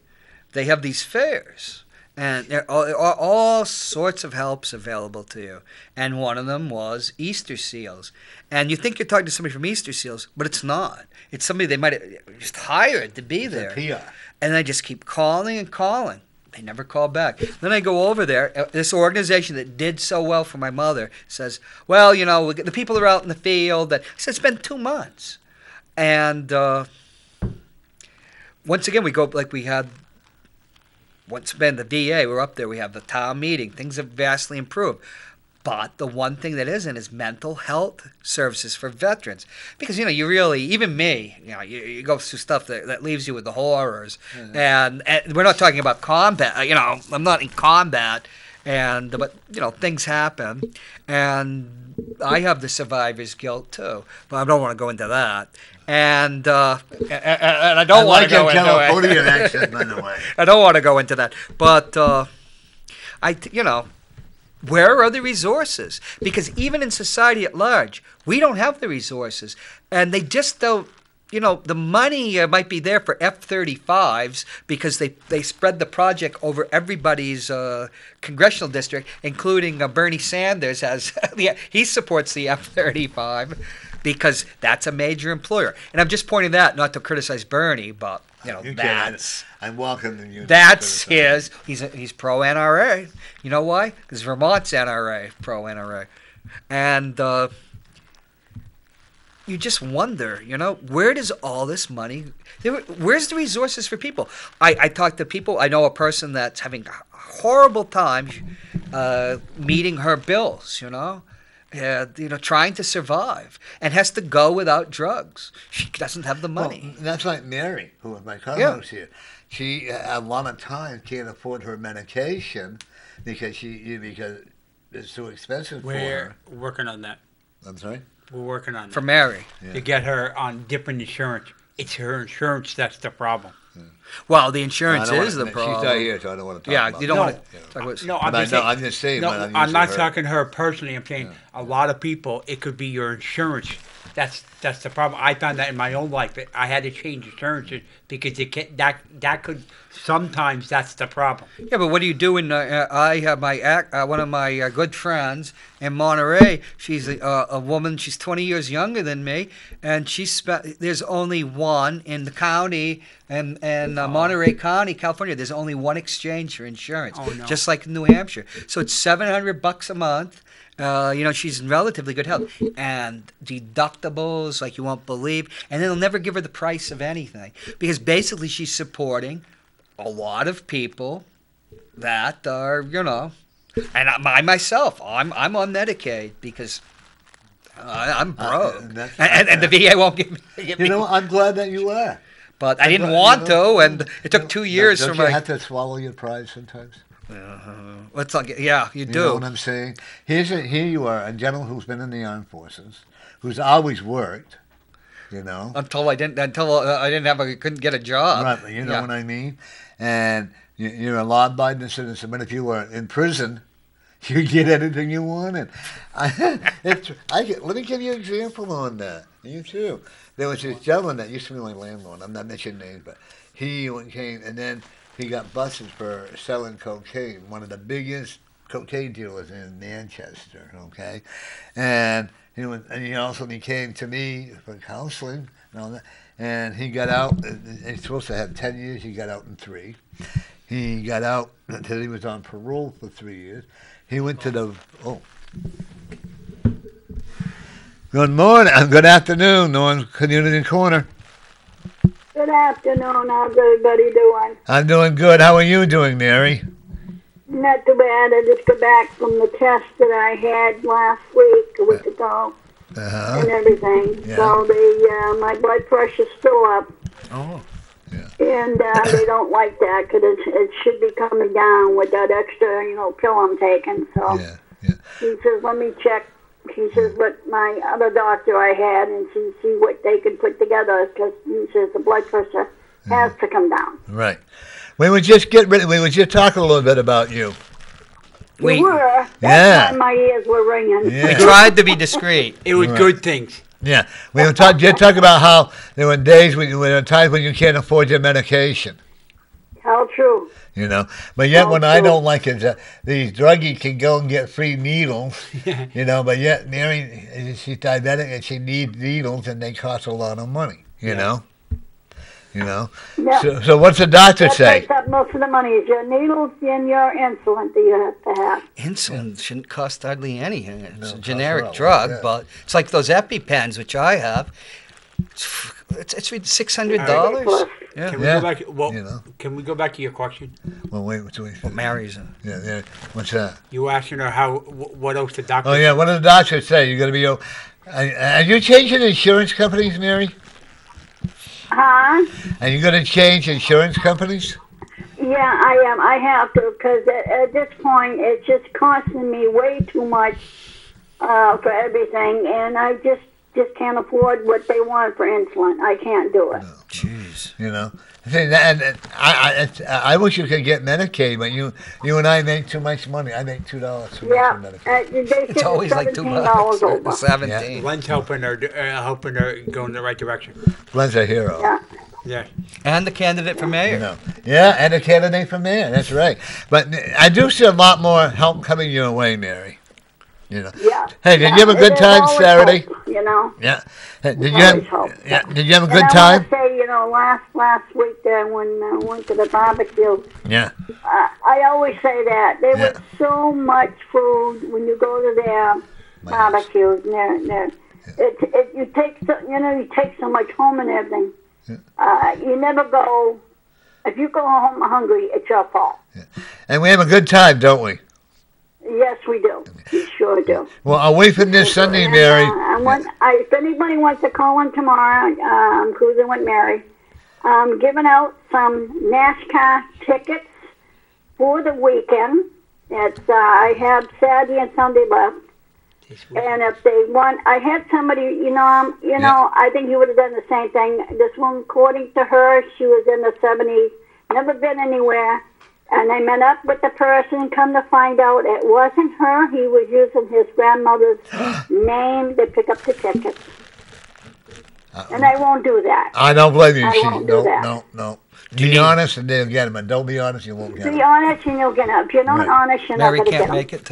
They have these fairs, and there are all sorts of helps available to you. And one of them was Easter seals. And you think you're talking to somebody from Easter seals, but it's not. It's somebody they might have just hired to be there. PR. And I just keep calling and calling. They never call back. Then I go over there. This organization that did so well for my mother says, well, the people are out in the field. I said, it's been 2 months. And once again, we go like we had once been the VA. We're up there. We have the town meeting. Things have vastly improved. But the one thing that isn't is mental health services for veterans. Because, you really, even me, you go through stuff that leaves you with the horrors. Mm-hmm. And we're not talking about combat. I'm not in combat. But things happen. And I have the survivor's guilt, too. But I don't want to go into that. And I don't want to go into it. Californian accent, by the way. I don't want to go into that. But, where are the resources? Because even in society at large, we don't have the resources. And they just don't, the money might be there for F-35s because they spread the project over everybody's congressional district, including Bernie Sanders he supports the F-35 because that's a major employer. And I'm just pointing that not to criticize Bernie, but I'm welcoming you. That's his. He's pro NRA. You know why? Because Vermont's NRA, pro NRA, and you just wonder, where does all this money? Where's the resources for people? I talk to people. I know a person that's having a horrible time meeting her bills. Trying to survive and has to go without drugs. She doesn't have the money. Well, that's like Mary, who was my co-host here. She, a lot of times, can't afford her medication because it's too expensive for her. We're working on that. I'm sorry? We're working on that. For Mary. Yeah. To get her on different insurance. It's her insurance that's the problem. Yeah. Well, the insurance is the problem. She's not here, so I don't want to talk about you don't want to talk about No, I'm just saying. No, I'm not talking to her personally. I'm saying a lot of people, it could be your insurance. That's the problem. I found that in my own life. I had to change insurances because that could sometimes that's the problem. Yeah, but what do you do when I have one of my good friends in Monterey? She's a woman. She's 20 years younger than me, and there's only one in the county and Monterey County, California. There's only one exchange for insurance, just like in New Hampshire. So it's $700 a month. She's in relatively good health, and deductibles like you won't believe, and they'll never give her the price of anything because basically she's supporting a lot of people that are, and I myself, I'm on Medicaid because I'm broke, and the VA won't give me. I'm glad that you are. But I didn't want to, and it took 2 years for my. You have to swallow your pride sometimes. Let's not you do. You know what I'm saying? Here you are, a gentleman who's been in the armed forces, who's always worked, Until I couldn't get a job. Right, you know what I mean? And you're a law-abiding citizen, but if you were in prison, you get anything you wanted. Let me give you an example on that. You too. There was this gentleman that used to be my landlord. I'm not mentioning names, but he came and then he got busted for selling cocaine, one of the biggest cocaine dealers in Manchester, okay? And he also came to me for counseling and all that. And he got out, he's supposed to have 10 years, he got out in 3. He got out until he was on parole for 3 years. He went to Good morning, good afternoon, Northern Community Corner. Good afternoon. How's everybody doing? I'm doing good. How are you doing, Mary? Not too bad. I just got back from the test that I had last week, a week ago, and everything. Yeah. So my blood pressure's still up. Oh. Yeah. And they don't like that because it should be coming down with that extra, pill I'm taking. So he says, let me check. He says, what my other doctor I had, and see what they can put together, because he says the blood pressure has to come down. Right. We would just talk a little bit about you. We were. That's why my ears were ringing. Yeah. We tried to be discreet. It was good things. Yeah, we were talking about how there were days when there were times when you can't afford your medication. How true. You know, but yet what I don't like is that these druggies can go and get free needles. You know, but yet Mary, she's diabetic and she needs needles, and they cost a lot of money. You know. Yeah. So what's the doctor say? Takes up most of the money is your needles and your insulin that you have to have. Insulin shouldn't cost hardly anything. It's a generic drug, but it's like those EpiPens, which I have. It's $600. Yeah. Can we go back? Well, can we go back to your question? Well, wait. What Mary's? Yeah. What's that? You were asking her what else the doctor? Oh yeah, what did the doctor say? You're gonna be. Are you changing insurance companies, Mary? Huh? Are you gonna change insurance companies? Yeah, I am. I have to, because at this point it's just costing me way too much for everything, and I just can't afford what they want for insulin. I can't do it. No. Jeez. You know, and I wish you could get Medicaid, but you and I make too much money. I make $2 too much for Medicaid. It's always like $2. 17. Yeah. Glenn's helping her go in the right direction. Glenn's a hero. Yeah. And the candidate for mayor. You know. Yeah, and the candidate for mayor. That's right. But I do see a lot more help coming your way, Mary. You know. Yeah. Hey, did you have a good time Saturday? Hope, you know. Yeah. Did you have a good time? I want to say, you know, last week there when I went to the barbecue. Yeah. I always say that there was so much food when you go to their barbecues. You take so much home and everything. You never go. If you go home hungry, it's your fault. Yeah. And we have a good time, don't we? Yes, we do. We sure do. Well, I'll wait for this Sunday, Mary. If anybody wants to call in tomorrow, I'm cruising with Mary. I'm giving out some NASCAR tickets for the weekend. I have Saturday and Sunday left. And if they want, I had somebody, I think you would have done the same thing. This one, according to her, she was in the 70s, never been anywhere. And they met up with the person, come to find out it wasn't her. He was using his grandmother's name to pick up the tickets. And I won't do that. I don't blame you. I won't do that. No. Be honest and they'll get them. And don't be honest, you won't get them. Be honest and you'll get them. If you're not honest, you're not going to get them. Mary can't make it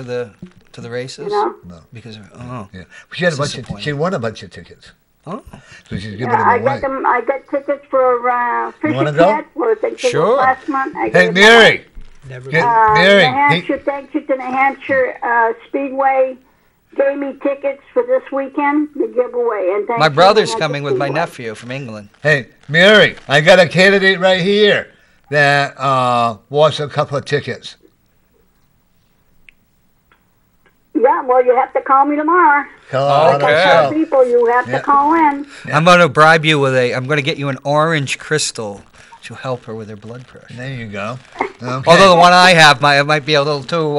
to the races? No. Because yeah. She had she won a bunch of tickets. Oh. So she's giving them away. I got tickets for Fishing Cat. Sure. Last month. Hey, Mary. Mary. New Hampshire, thank you to New Hampshire Speedway. Gave me tickets for this weekend to give away. And my brother's coming with my nephew from England. Hey, Mary, I got a candidate right here that wants a couple of tickets. Yeah, well, you have to call me tomorrow. People, you have to call in. Yeah. I'm going to bribe you with I'm going to get you an orange crystal to help her with her blood pressure. There you go. Okay. Although the one I have might be a little too...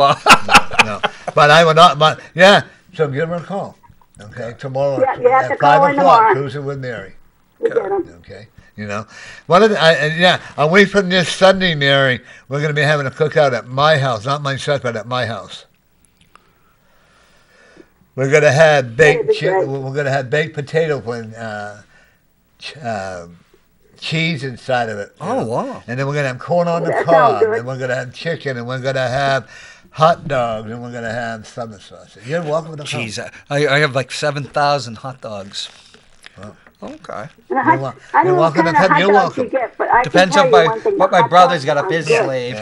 No, but I would not... But, yeah, so give her a call. Okay, tomorrow you have to call in 5 o'clock, cruising with Mary. Okay, you know. I'll wait for this Sunday, Mary. We're going to be having a cookout at my house. Not my church, but at my house. We're going to have baked potato and cheese inside of it. Oh, wow. And then we're going to have corn on the cob, and we're going to have chicken, and we're going to have hot dogs, and we're going to have summer sauce. You're welcome to come. Jeez, I have like 7,000 hot dogs. Well, okay. You're welcome to come. You're welcome. Depends on what my brother's got up his sleeve.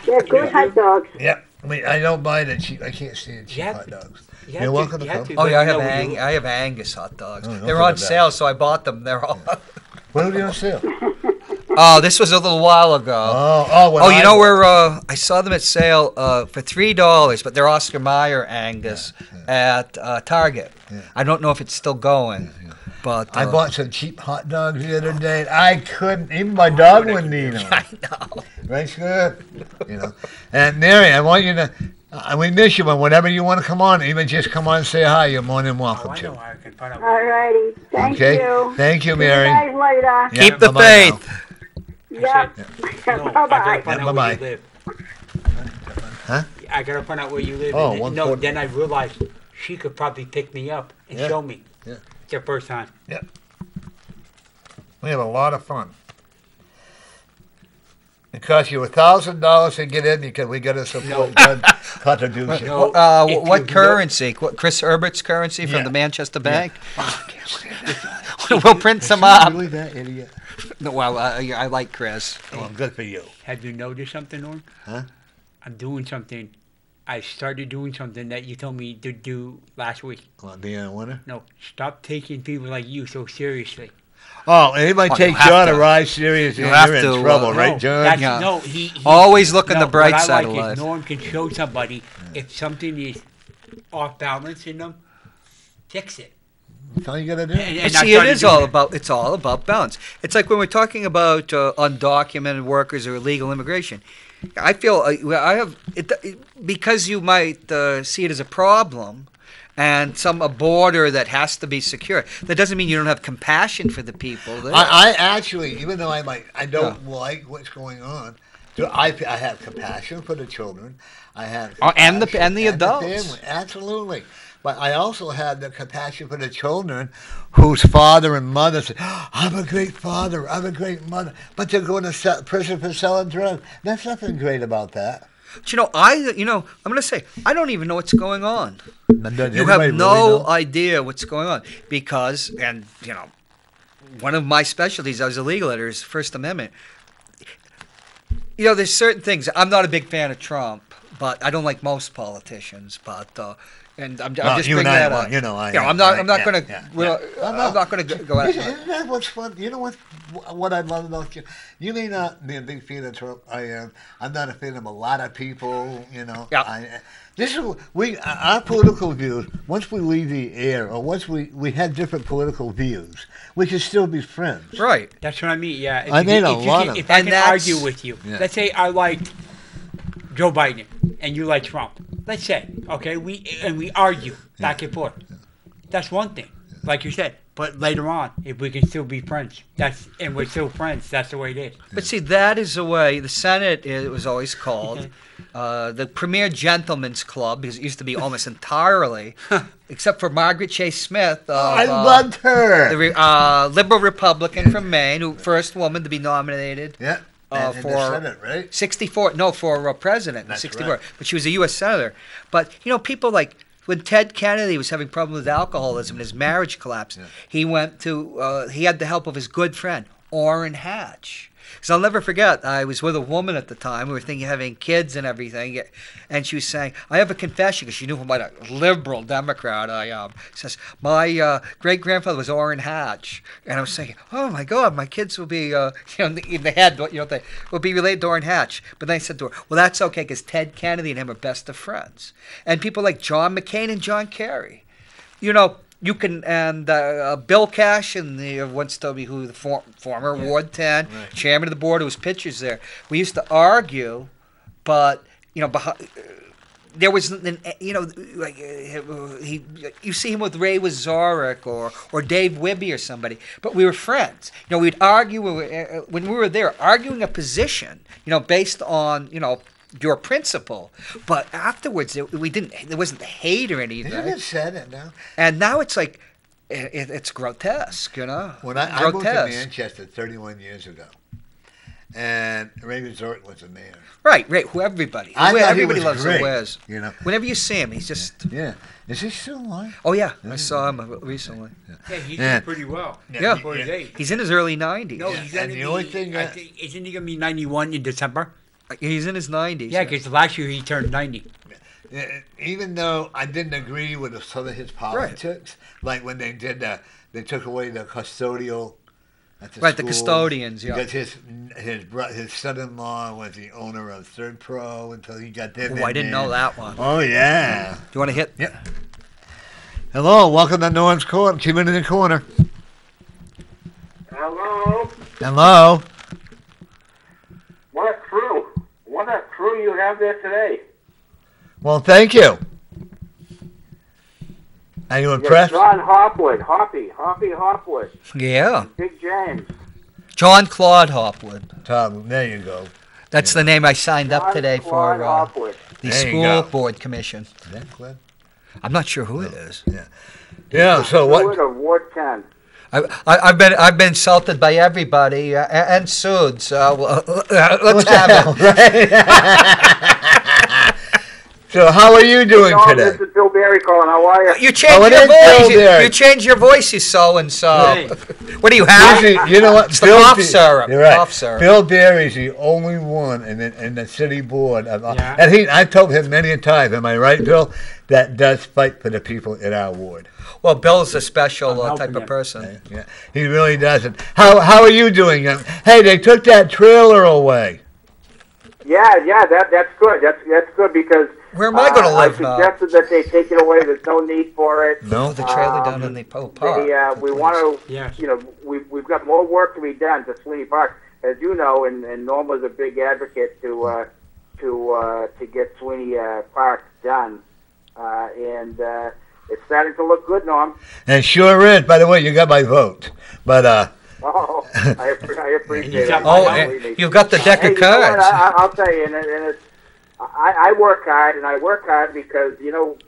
They're good hot dogs. Yeah. I mean, I don't buy the cheap. I can't stand cheap hot dogs. You're welcome to come. Oh, yeah, I have Angus hot dogs. They were on sale, so I bought them. They're all... When were they on sale? Oh, this was a little while ago. You know where I saw them at sale for $3, but they're Oscar Mayer Angus at Target. Yeah. I don't know if it's still going. Yeah. But I bought some cheap hot dogs the other day. I couldn't. Even my dog wouldn't eat them. I know. Right, good. You know. And Mary, I want you to. We miss you, but whenever you want to come on, even just come on and say hi. You're more than welcome to. All righty. Thank you. Thank you, Mary. See you guys later. Keep the faith. Yep. Bye-bye. Bye-bye. Huh? I got to find out where you live. Oh, then I realized she could probably pick me up and show me. Yeah. It's your first time. Yep. We have a lot of fun. It costs you $1,000 to get in because we got to support gun contribution. What currency? Chris Herbert's currency from the Manchester Bank? Yeah. We'll print some up. Really that idiot? No, well, I like Chris. Well, good for you. Have you noticed something, Norm? Huh? I'm doing something. I started doing something that you told me to do last week. Want to be a winner? No, stop taking people like you so seriously. Oh, anybody take John or I serious, you're in trouble, right, John? No, always look on the bright side of life. life. No one can show somebody if something is off balance in them, fix it. That's all you got to do. And see, it's all about balance. It's like when we're talking about undocumented workers or illegal immigration. I feel because you might see it as a problem. And a border that has to be secure. That doesn't mean you don't have compassion for the people there. I actually, even though I don't like what's going on, I have compassion for the children. I have and the adults. The family, absolutely. But I also have the compassion for the children whose father and mother say, I'm a great father, I'm a great mother. But they're going to prison for selling drugs. There's nothing great about that. But I'm going to say, I don't even know what's going on. You have no idea what's going on because, one of my specialties as a legal editor is First Amendment. There's certain things. I'm not a big fan of Trump, but I don't like most politicians. But and I'm just bringing that up. I'm not going to go at it. Isn't that what's fun? You know what I love about you? You may not be a big fan of Trump. I am. I'm not a fan of a lot of people. Yeah. This is our political views. Once we leave the air, or once we have different political views, we can still be friends. Right. That's what I mean. Yeah. If I can argue with you, let's say I liked Joe Biden and you like Trump. Let's say, okay, we argue back and forth. That's one thing, like you said. But later on, if we can still be friends, and we're still friends, that's the way it is. But see, that is the way the Senate was always called. The Premier Gentlemen's Club, because it used to be almost entirely, except for Margaret Chase Smith. I loved her. The liberal Republican from Maine, first woman to be nominated. Yeah. For the Senate, right? 64. No, for president. That's 64. right. But she was a U.S. senator. But people like when Ted Kennedy was having problems with alcoholism and his marriage collapsed, he went to. He had the help of his good friend Orrin Hatch. Because I'll never forget, I was with a woman at the time. We were thinking of having kids and everything. And she was saying, I have a confession, because she knew what a liberal Democrat I am. She says, my great-grandfather was Orrin Hatch. And I was thinking, oh, my God, my kids will be, in the head, they will be related to Orrin Hatch. But then I said to her, well, that's okay, because Ted Kennedy and him are best of friends. And people like John McCain and John Kerry. You can, and Bill Cash and the former Ward 10 chairman of the board, who was pictures there. We used to argue, but there was, you see him with Ray Wazorek or Dave Wibby or somebody, but we were friends. We'd argue when we were there, arguing a position, based on your principle, but afterwards there wasn't hate or anything. You just said it now. And now it's like it's grotesque, When I moved to Manchester 31 years ago, and Ray Wazorek was the mayor. Right. Who everybody loves great, Wes. Whenever you see him, he's just Is he still alive? Oh yeah, I saw him recently. Yeah, he's doing pretty well. Yeah, he's in his early 90s. No, he's isn't he gonna be 91 in December? He's in his 90s. Yeah, because last year he turned 90. Even though I didn't agree with some of his politics, like when they took away the custodial at the right, schools, the custodians, because his son-in-law was the owner of Third Pro until he got them. Oh, I didn't know that one. Oh yeah. Do you want to hit? Yeah. Hello, welcome to Norton's Corner, Community Corner. Hello. Hello. What a crew you have there today. Well, thank you. Are you impressed? John Hopwood, Hoppy Hopwood. Yeah. Big James. John Claude Hopwood. Tom, there you go. That's the name I signed up today for Hopwood. the school board commission. Is that Clint? I'm not sure who it is. Yeah. So what? Hopwood of Ward 10. I've been insulted by everybody and sued. So let's have it. So how are you doing today? This is Bill Barry calling. How are you? You changed your voice. You changed your voice. You so and so. Hey. What do you have? You know what? It's the cough syrup. You're right. Cough syrup. Bill Barry's the only one in the city board, Yeah. and I told him many a time. Am I right, Bill? That does fight for the people in our ward. Well, Bill's a special type helping of it. person. Yeah, he really doesn't. How are you doing? Hey, they took that trailer away. Yeah, that's good. That's good because Where am I going to live now? I suggested that they take it away. There's no need for it. No, The trailer down in the park. We want to, Yes. we've got more work to be done to Sweeney Park, as you know, and Norma's a big advocate to get Sweeney Park done, and it's starting to look good, Norm. And sure is. By the way, you got my vote, but Oh, I appreciate it. Oh, you've got the deck Hey, of you know what? cards. I'll tell you, and it's, I work hard, and I work hard because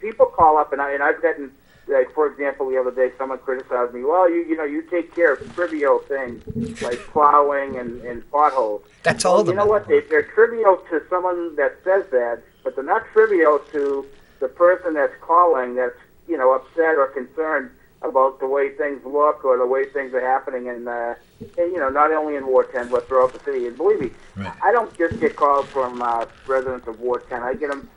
people call up, and I've gotten, like, for example, the other day someone criticized me. Well, you take care of trivial things like plowing and potholes. That's all. You know what? They're trivial to someone that says that, but they're not trivial to the person that's calling that's upset or concerned about the way things look or the way things are happening, and not only in Ward 10 but throughout the city. And believe me, Right. I don't just get calls from residents of Ward 10. I get them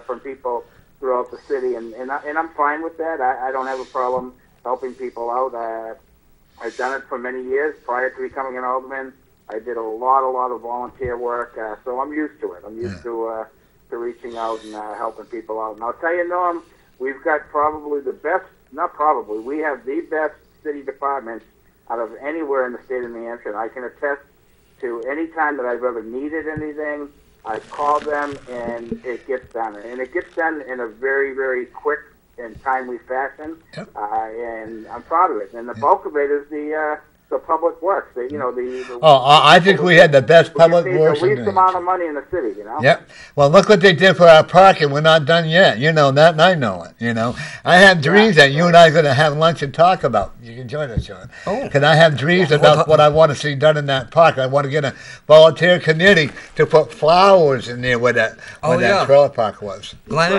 from people throughout the city, and I'm fine with that. I don't have a problem helping people out. I've done it for many years prior to becoming an alderman. I did a lot of volunteer work, so I'm used to it. I'm used to reaching out and helping people out. And I'll tell you, Norm, we've got probably the best. Not probably. We have the best city departments out of anywhere in the state of New Hampshire. And I can attest to any time that I've ever needed anything, I call them and it gets done. And it gets done in a very, very quick and timely fashion. Yep. And I'm proud of it. And the bulk of it is the public works. I think we had the best public works. The least amount of money in the city, Yep. Well, look what they did for our park, and we're not done yet. You know that, and I know it. I have dreams that you and I are going to have lunch and talk about. You can join us, John. Oh. Because I have dreams about what I want to see done in that park. I want to get a volunteer committee to put flowers in there where that trailer park was. Glenn,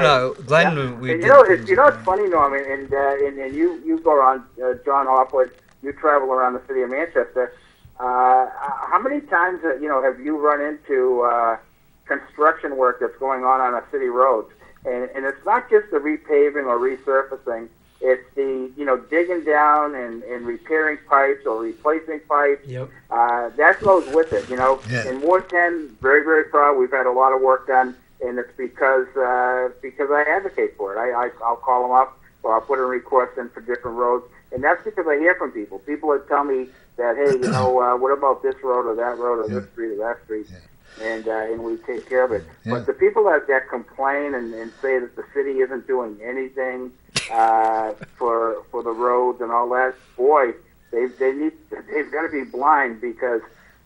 we and did. it's funny, Norm, and you go around, John Hopwood. You travel around the city of Manchester. How many times have you run into construction work that's going on our city roads? And it's not just the repaving or resurfacing. It's the digging down and repairing pipes or replacing pipes. Yep. That goes with it. Yeah. In Ward 10, very, very proud. We've had a lot of work done, and it's because I advocate for it. I'll call them up or I'll put a request in for different roads. And that's because I hear from people. People that tell me that, hey, what about this road or that road or this street or that street? Yeah. And we take care of it. Yeah. But the people that complain and say that the city isn't doing anything for the roads and all that, boy, they've got to be blind because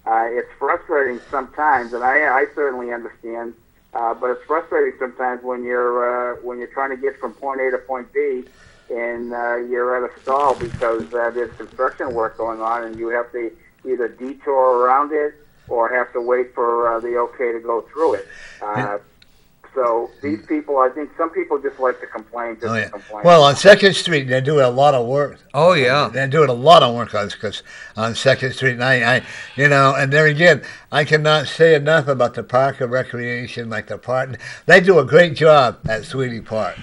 it's frustrating sometimes, and I certainly understand. But it's frustrating sometimes when you're trying to get from point A to point B. And you're at a stall because there's construction work going on, and you have to either detour around it or have to wait for the okay to go through it. So these people, I think some people just like to complain. To complain. Well, on 2nd Street, they're doing a lot of work. Oh, yeah. They're doing a lot of work on 2nd Street. And and there again, I cannot say enough about the Park and Recreation, like the park. They do a great job at Sweeney Park.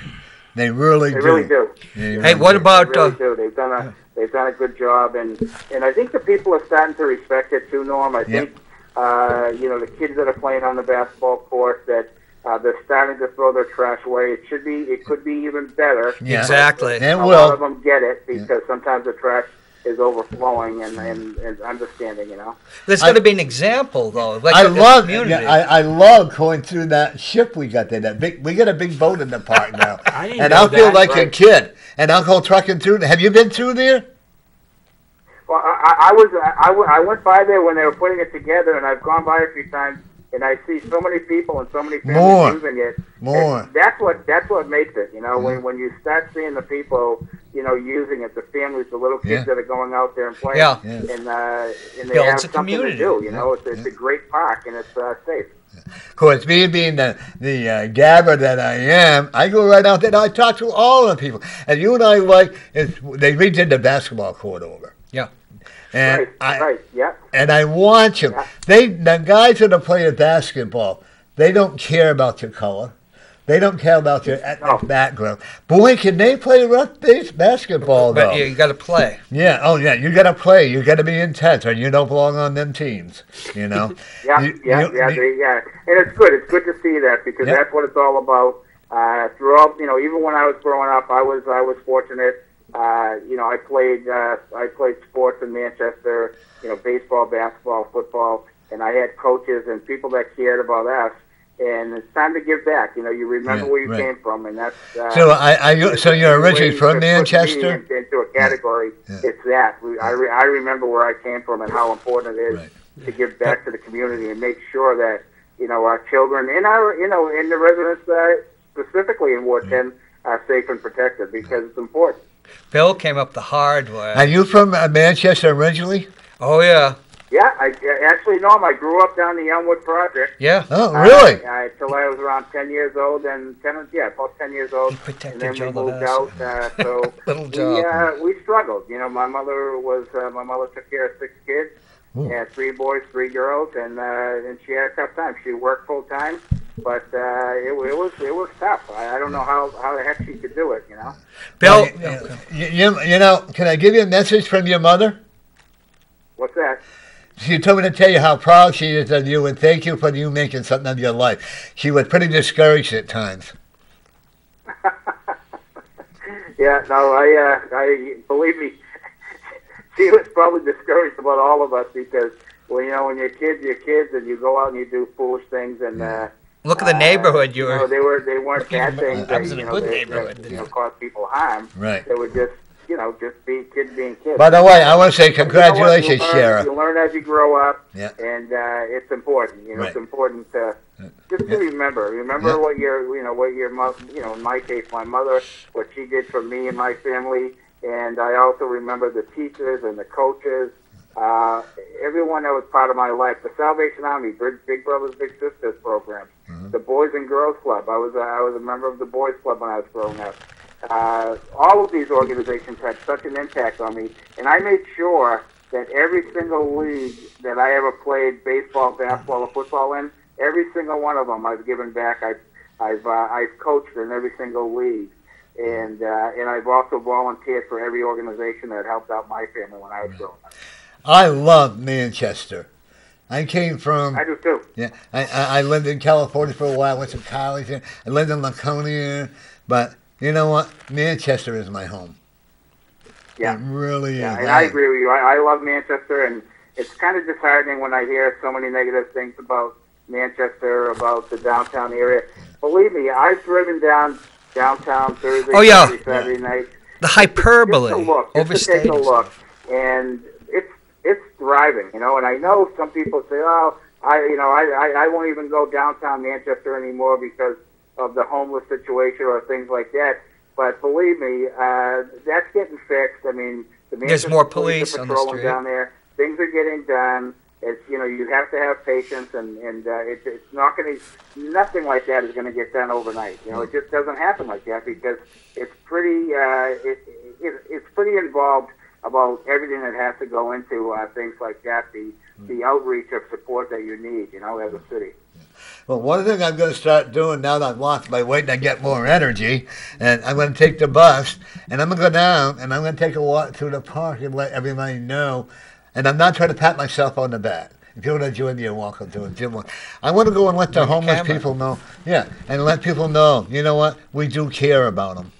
They really do. Hey, what about? They really do. They've done a good job, and I think the people are starting to respect it too, Norm. I think the kids that are playing on the basketball court that they're starting to throw their trash away. It could be even better. Yeah. Exactly. A lot of them get it because sometimes the trash is overflowing and understanding, There's got to be an example, though. Like I love going through that ship we got there. We got a big boat in the park now, and I'll feel like a kid. And I'll go trucking through. Have you been through there? Well, I went by there when they were putting it together, and I've gone by a few times. and I see so many people and so many families using it. More. That's what makes it. When you start seeing the people, using it, the families, the little kids that are going out there and playing, and they have something community. to do. It's a great park and it's safe. Of course, me being the gabber that I am, I go right out there and I talk to all the people. And you and I they redid the basketball court over. Yeah. And yeah. And I watch them. The guys that are playing basketball, they don't care about your color. They don't care about your ethnic background. Boy, can they play rough-based basketball, though. But you got to play. Yeah, you got to play. You got to be intense, or you don't belong on them teams, Yeah. And it's good. It's good to see that because that's what it's all about. Throughout, even when I was growing up, I was fortunate. I played sports in Manchester. Baseball, basketball, football, and I had coaches and people that cared about us. And it's time to give back. You remember where you came from, and that's. So you're originally from Manchester. Into a category, it's that. I remember where I came from and how important it is to give back to the community and make sure that our children and in the residents specifically in Ward 10 are safe and protected because it's important. Bill came up the hard way. Are you from Manchester originally? Oh yeah. Yeah, I actually know him. I grew up down the Elmwood Project. Yeah. Oh, really? Till I was around 10 years old, about 10 years old. And then we moved out. So we struggled. My mother took care of 6 kids. Had 3 boys, 3 girls, and she had a tough time. She worked full time, but it was tough. I don't know how the heck she could do it. Bill, can I give you a message from your mother? What's that? She told me to tell you how proud she is of you and thank you for you making something of your life. She was pretty discouraged at times. Yeah, no, I believe me, she was probably discouraged about all of us because, when you're kids, and you go out and you do foolish things and. Look at the neighborhood you were. They weren't bad things. I was in a good neighborhood. That cause people harm. Right. They were just. Just kids being kids. By the way, I want to say congratulations, Sheriff. You learn as you grow up, and it's important. It's important to just to remember what your mother, in my case, my mother, what she did for me and my family, and I also remember the teachers and the coaches, everyone that was part of my life. The Salvation Army, Big Brothers Big Sisters programs, the Boys and Girls Club. I was a member of the Boys Club when I was growing up. All of these organizations had such an impact on me, and I made sure that every single league that I ever played baseball, basketball, or football in, every single one of them I've given back. I've coached in every single league, and I've also volunteered for every organization that helped out my family when I was growing up. I love Manchester. I came from. I do too. Yeah, I lived in California for a while. Went to college. I lived in Laconia, but. You know what? Manchester is my home. Yeah. It really is. Yeah, and I agree with you. I love Manchester, and it's kind of disheartening when I hear so many negative things about Manchester, about the downtown area. Believe me, I've driven downtown Thursday, Saturday night. The hyperbole. Just to take a look. And it's thriving, and I know some people say, I won't even go downtown Manchester anymore because of the homeless situation or things like that. But believe me, that's getting fixed. I mean, there's more police on the street down there. Things are getting done. It's you have to have patience, and it's not going to. Nothing like that is going to get done overnight. It just doesn't happen like that because it's pretty. It's pretty involved about everything that has to go into things like that. The outreach of support that you need. As a city. Well, one thing I'm going to start doing now that I've lost my weight and I get more energy, and I'm going to take the bus, and I'm going to go down, and I'm going to take a walk through the park and let everybody know. And I'm not trying to pat myself on the back. If you want to join me, you're welcome to it. I want to go and let the homeless people know. Yeah, and let people know, you know what, we do care about them.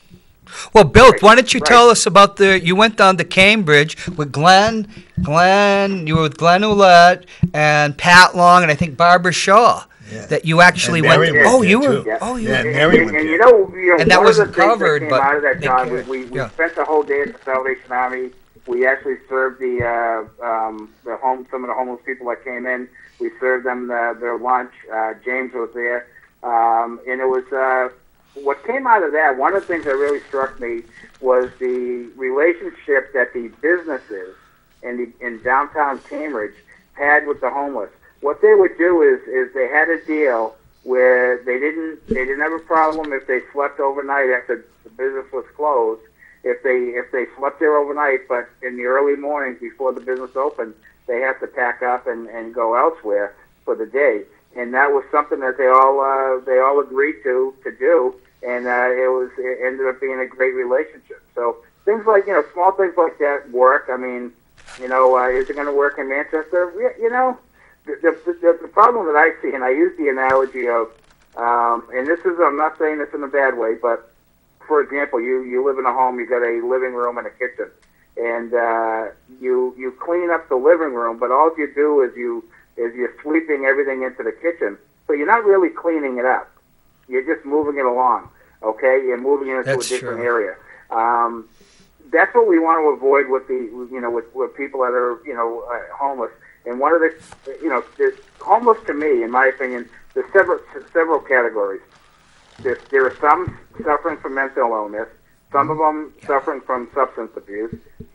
Well, Bill, why don't you tell us about you went down to Cambridge with Glenn, you were with Glenn Ouellette and Pat Long and I think Barbara Shaw. Yeah. That you actually went. You were. Yeah. Oh, you were. And that wasn't covered, but out of that, John, we spent the whole day at the Salvation Army, We actually served some of the homeless people that came in. We served them their lunch. James was there, and it was what came out of that. One of the things that really struck me was the relationship that the businesses in downtown Cambridge had with the homeless. What they would do is they had a deal where they didn't have a problem if they slept overnight after the business was closed. If they slept there overnight, but in the early mornings before the business opened, they had to pack up and go elsewhere for the day. And that was something that they all agreed to do, and it ended up being a great relationship. So things like, small things like that work. I mean, is it going to work in Manchester? The problem that I see, and I use the analogy of, and I'm not saying this in a bad way, but for example, you live in a home, you got a living room and a kitchen, and you clean up the living room, but all you do is you're sweeping everything into the kitchen, so you're not really cleaning it up. You're just moving it along, okay? You're moving it into a different area. That's what we want to avoid with with people that are homeless. And one of the homeless, to me, in my opinion, there's several categories. There are some suffering from mental illness, some of them suffering from substance abuse,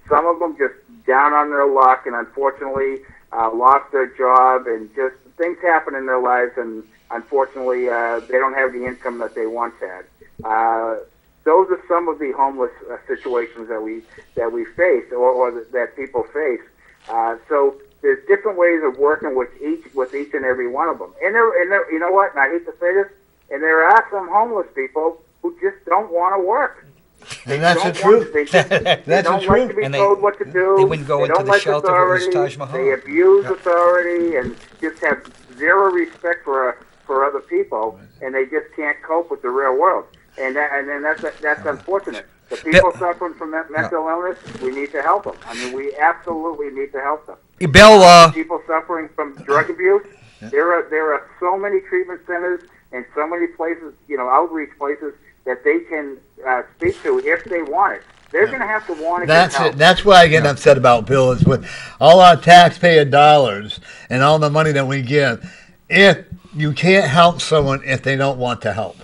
some of them just down on their luck and unfortunately lost their job, and just things happen in their lives, and unfortunately they don't have the income that they once had. Those are some of the homeless situations that we face, or that people face. So there's different ways of working with each and every one of them. And there, you know what? And I hate to say this, and there are some homeless people who just don't want to work. And that's the truth. They don't like to be told what to do. They wouldn't go into the shelter if it was Taj Mahal. They abuse authority and just have zero respect for other people, and they just can't cope with the real world. And that's unfortunate. The people suffering from mental illness, we need to help them. I mean, we absolutely need to help them. Bill, people suffering from drug abuse, there are so many treatment centers and so many places, outreach places that they can speak to if they want it. They're going to have to want to get help. That's what I get upset about, Bill, is with all our taxpayer dollars and all the money that we give, if you can't help someone if they don't want to help.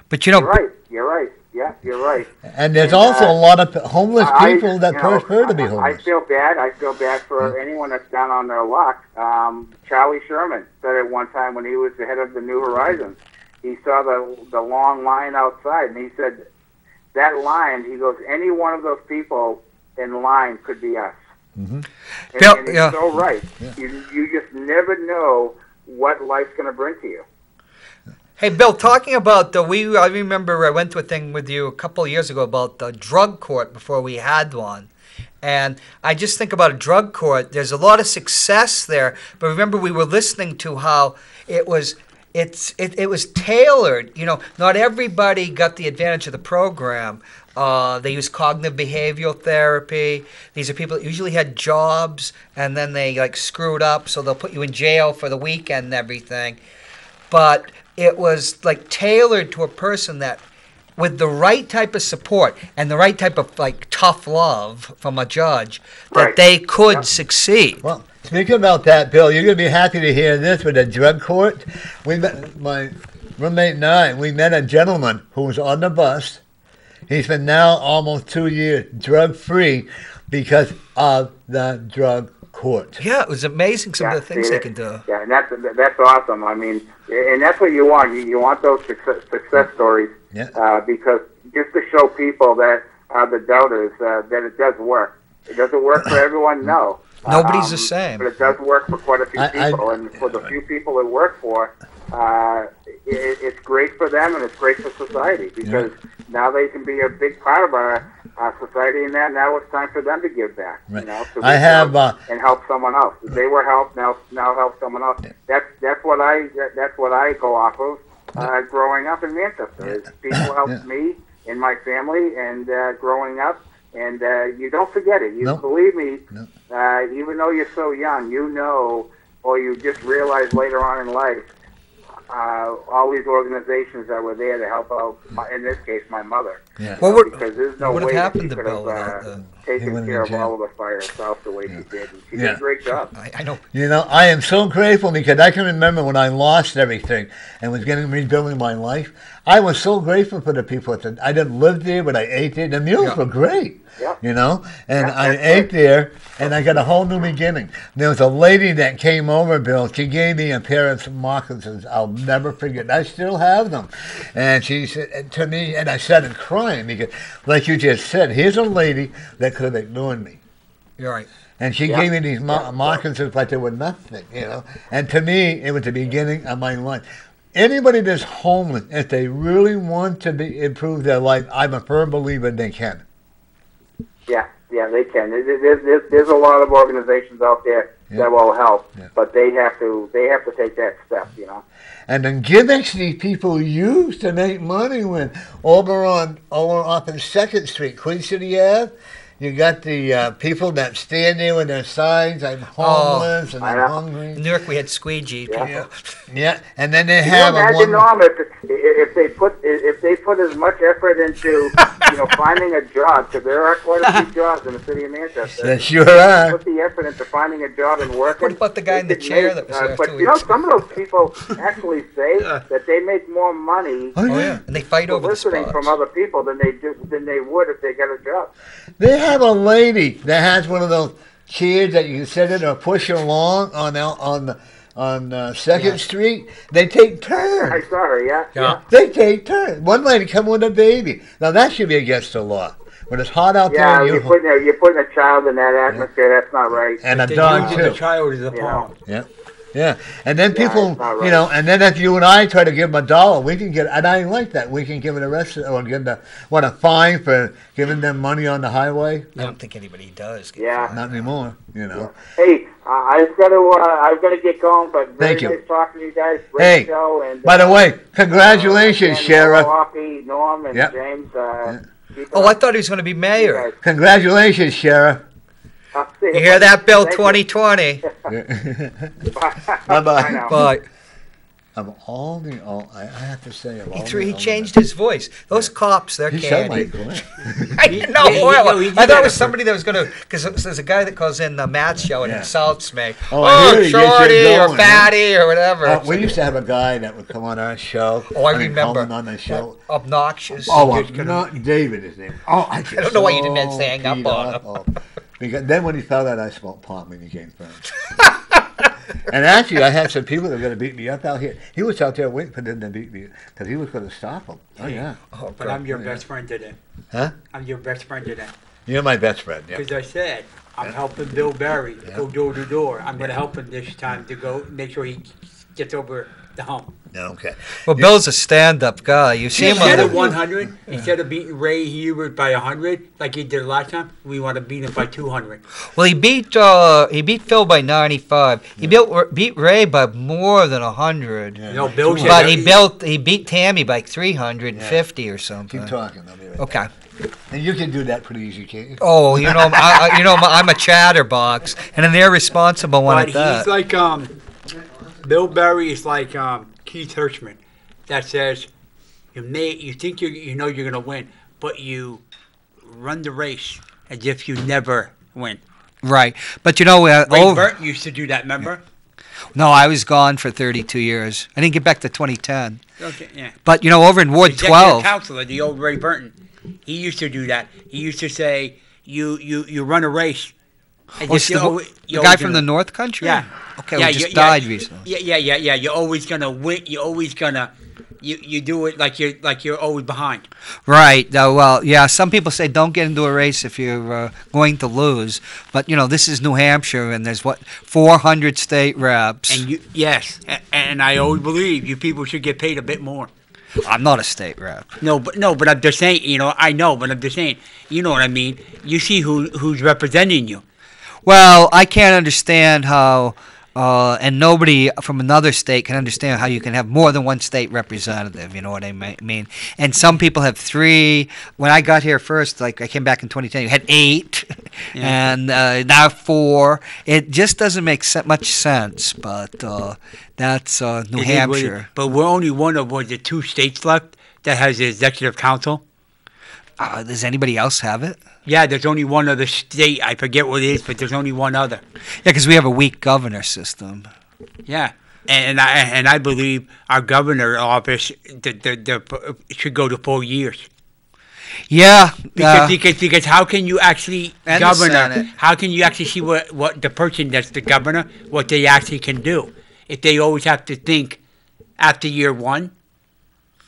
But You're right. Yeah, you're right. And there's also a lot of homeless people that prefer to be homeless. I feel bad for anyone that's down on their luck. Charlie Sherman said it one time when he was the head of the New Horizons. He saw the long line outside, and he said, that line, he goes, any one of those people in line could be us. Mm-hmm. And he's so right. Yeah. You just never know what life's going to bring to you. Hey, Bill, talking about I remember I went to a thing with you a couple of years ago about the drug court before we had one. And I just think about a drug court. There's a lot of success there. But remember, we were listening to how it was tailored. Not everybody got the advantage of the program. They use cognitive behavioral therapy. These are people that usually had jobs, and then they screwed up, so they'll put you in jail for the weekend and everything. But it was tailored to a person that, with the right type of support and the right type of tough love from a judge, that they could succeed. Well, speaking about that, Bill, you're going to be happy to hear this with the drug court. My roommate and I, we met a gentleman who was on the bus. He's been now almost 2 years drug-free because of the drug court. Yeah, it was amazing some of the things they can do. Yeah, and that's awesome. I mean, and that's what you want. You want those success stories because just to show people that the doubters that it does work. It doesn't work for everyone, no. Nobody's the same. But it does work for quite a few people, and for the few people it works for, it's great for them and it's great for society because now they can be a big part of our society, and now it's time for them to give back. Right. So I have and help someone else. They were helped, now help someone else. That's what I go off of. Growing up in Manchester, is people helped me and my family, and growing up. And you don't forget it. Believe me, even though you're so young, or you just realize later on in life all these organizations that were there to help out, in this case, my mother. Yeah. Because there's no what way that happened she to could Bill have taken care of all of the fire herself the way she did. And she did a great job. I know. You know, I am so grateful because I can remember when I lost everything and was getting rebuilding my life. I was so grateful for the people. I didn't live there, but I ate there. The meals were great. Yeah. You know, and I ate there, and I got a whole new beginning. There was a lady that came over, Bill. She gave me a pair of moccasins. I'll never forget. I still have them. And she said to me, and I started crying because, like you just said, here's a lady that could have ignored me. You're right. And she gave me these moccasins like they were nothing, you know. And to me, it was the beginning of my life. Anybody that's homeless, if they really want to improve their life, I'm a firm believer they can. Yeah, they can. There's a lot of organizations out there that will help, but they have to take that step, you know. And the gimmicks these people use to make money with over up in 2nd Street, Queen City Ave. You got the people that stand there with their signs, I'm homeless and I'm hungry. In New York, we had squeegee people. Yeah, and then they have Can you imagine, Norm, if they put as much effort into finding a job, because there are quite a few jobs in the city of Manchester. There sure are. Put the effort into finding a job and working. What about the guy in the chair that was there? But some of those people actually say that they make more money. Oh yeah, and they fight over the spots. From other people than they would if they got a job. They have a lady that has one of those chairs that you can sit in or push along on 2nd Street. They take turns. I saw her, yeah. They take turns. One lady come with a baby. Now that should be against the law. When it's hot out there, you're putting a child in that atmosphere. That's not right. And a dog too. The child is a pawn. Yeah, and then people, and then if you and I try to give them $1, we can get, and I like that, we can give it arrested or give them a fine for giving them money on the highway. I don't think anybody does. Not anymore, you know. Hey, I've got to get going, but very nice talking to you guys. Great show. And, by the way, congratulations, Sheriff. Norm, and James. I thought he was going to be mayor. Congratulations, Sheriff. You hear that, Bill? 2020. Bye-bye. Bye. Of all I have to say, he changed his voice. Those cops, they're candy. I thought it was somebody that was going to, because there's a guy that calls in the Matt show and insults me. Shorty or fatty or whatever. We used to have a guy that would come on our show. I remember. On the show. Obnoxious. Not David, his name. I don't know why you didn't hang up on him. Because then when he found out I smoked pot when he came friends. And actually, I had some people that were going to beat me up out here. He was out there waiting for them to beat me because he was going to stop them. Oh, yeah. But I'm your best friend today. Huh? I'm your best friend today. You're my best friend, yeah. Because I said, I'm helping Bill Barry go door to door. I'm going to help him this time to go make sure he gets over the hump. Okay. Well, Bill's a stand-up guy. You see him instead of 100, instead of beating Ray Hubert by 100 like he did last time, we want to beat him by 200. Well, he beat Phil by 95. He beat Ray by more than 100. Yeah. No, Bill. But he beat Tammy by 350 or something. Keep talking. I'll be right back. Okay. And you can do that pretty easy, can't you? Oh, I'm a chatterbox, and they're responsible one at that. He's like Bill Barry is like Keith Hirschman, that says you think you're going to win, but you run the race as if you never win. Right, but Ray Burton used to do that. Remember? No, I was gone for 32 years. I didn't get back to 2010. Okay, yeah. But over in Ward 12, counselor, the old Ray Burton, he used to do that. He used to say you run a race. The guy from the North Country? Yeah. Okay, who just died recently. Yeah. You're always gonna win. You're always gonna you do it like you're always behind. Right. Well, yeah. Some people say don't get into a race if you're going to lose. But this is New Hampshire, and there's 400 state reps. And and I always believe you people should get paid a bit more. I'm not a state rep. No, but I'm just saying. I know, but I'm just saying. You know what I mean? You see who's representing you. Well, I can't understand how, and nobody from another state can understand how you can have more than one state representative, you know what I mean? And some people have 3. When I got here first, like I came back in 2010, you had 8. and now 4. It just doesn't make much sense, but that's New Hampshire. But we're only one of the 2 states left that has the executive council. Does anybody else have it? Yeah, there's only one other state. I forget what it is, but there's only one other. Yeah, because we have a weak governor system. Yeah. And I believe our governor office should go to 4 years. Yeah, because how can you actually governor? How can you actually see what the person that's the governor, what they actually can do, if they always have to think after year 1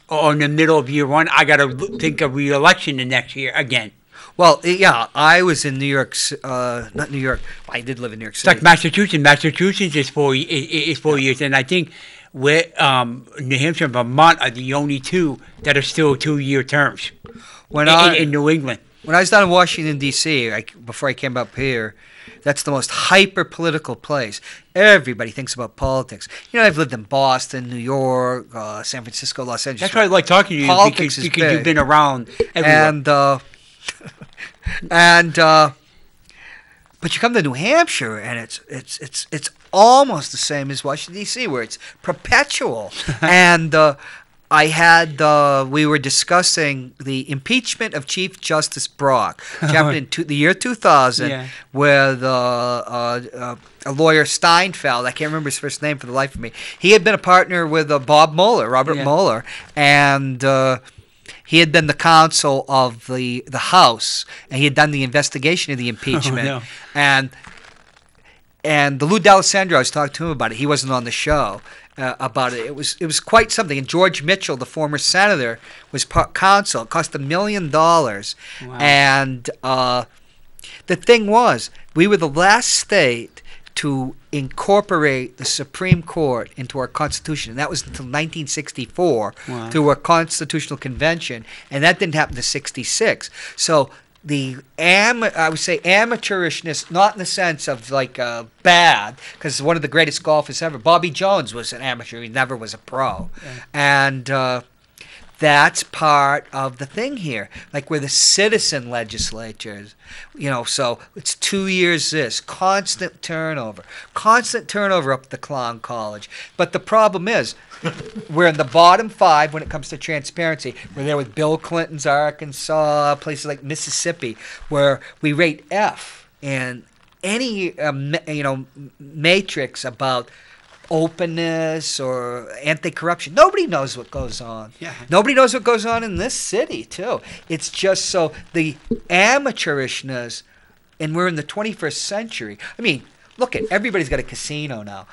or in the middle of year 1, I got to think of re-election the next year again. Well, yeah, I was in New York, not New York. I did live in New York City. It's like Massachusetts. Massachusetts is 4 years, and I think New Hampshire and Vermont are the only 2 that are still 2-year terms. In New England. When I was down in Washington, D.C., before I came up here, that's the most hyper-political place. Everybody thinks about politics. You know, I've lived in Boston, New York, San Francisco, Los Angeles. That's why I like talking to you because you've been around everywhere. But you come to New Hampshire, and it's almost the same as Washington, D.C., where it's perpetual. And we were discussing the impeachment of Chief Justice Brock, which happened in the year 2000, with a lawyer, Steinfeld. I can't remember his first name for the life of me. He had been a partner with Robert Mueller, and he had been the counsel of the House, and he had done the investigation of the impeachment. And the Lou D'Alessandro, I was talking to him about it. He wasn't on the show. About it. It was quite something. And George Mitchell, the former senator, was counsel. It cost $1 million. Wow. And the thing was, we were the last state to incorporate the Supreme Court into our Constitution. And that was until 1964 through our Constitutional Convention. And that didn't happen to 66. So I would say amateurishness, not in the sense of like bad, because one of the greatest golfers ever, Bobby Jones, was an amateur. He never was a pro. And that's part of the thing here. Like we're the citizen legislatures, so it's 2 years this, constant turnover up at the Clown College. But the problem is, we're in the bottom 5 when it comes to transparency. We're there with Bill Clinton's Arkansas, places like Mississippi, where we rate F. And any matrix about openness or anti-corruption, nobody knows what goes on. Nobody knows what goes on in this city too. It's just so the amateurishness, and we're in the 21st century. I mean, look at everybody's got a casino now.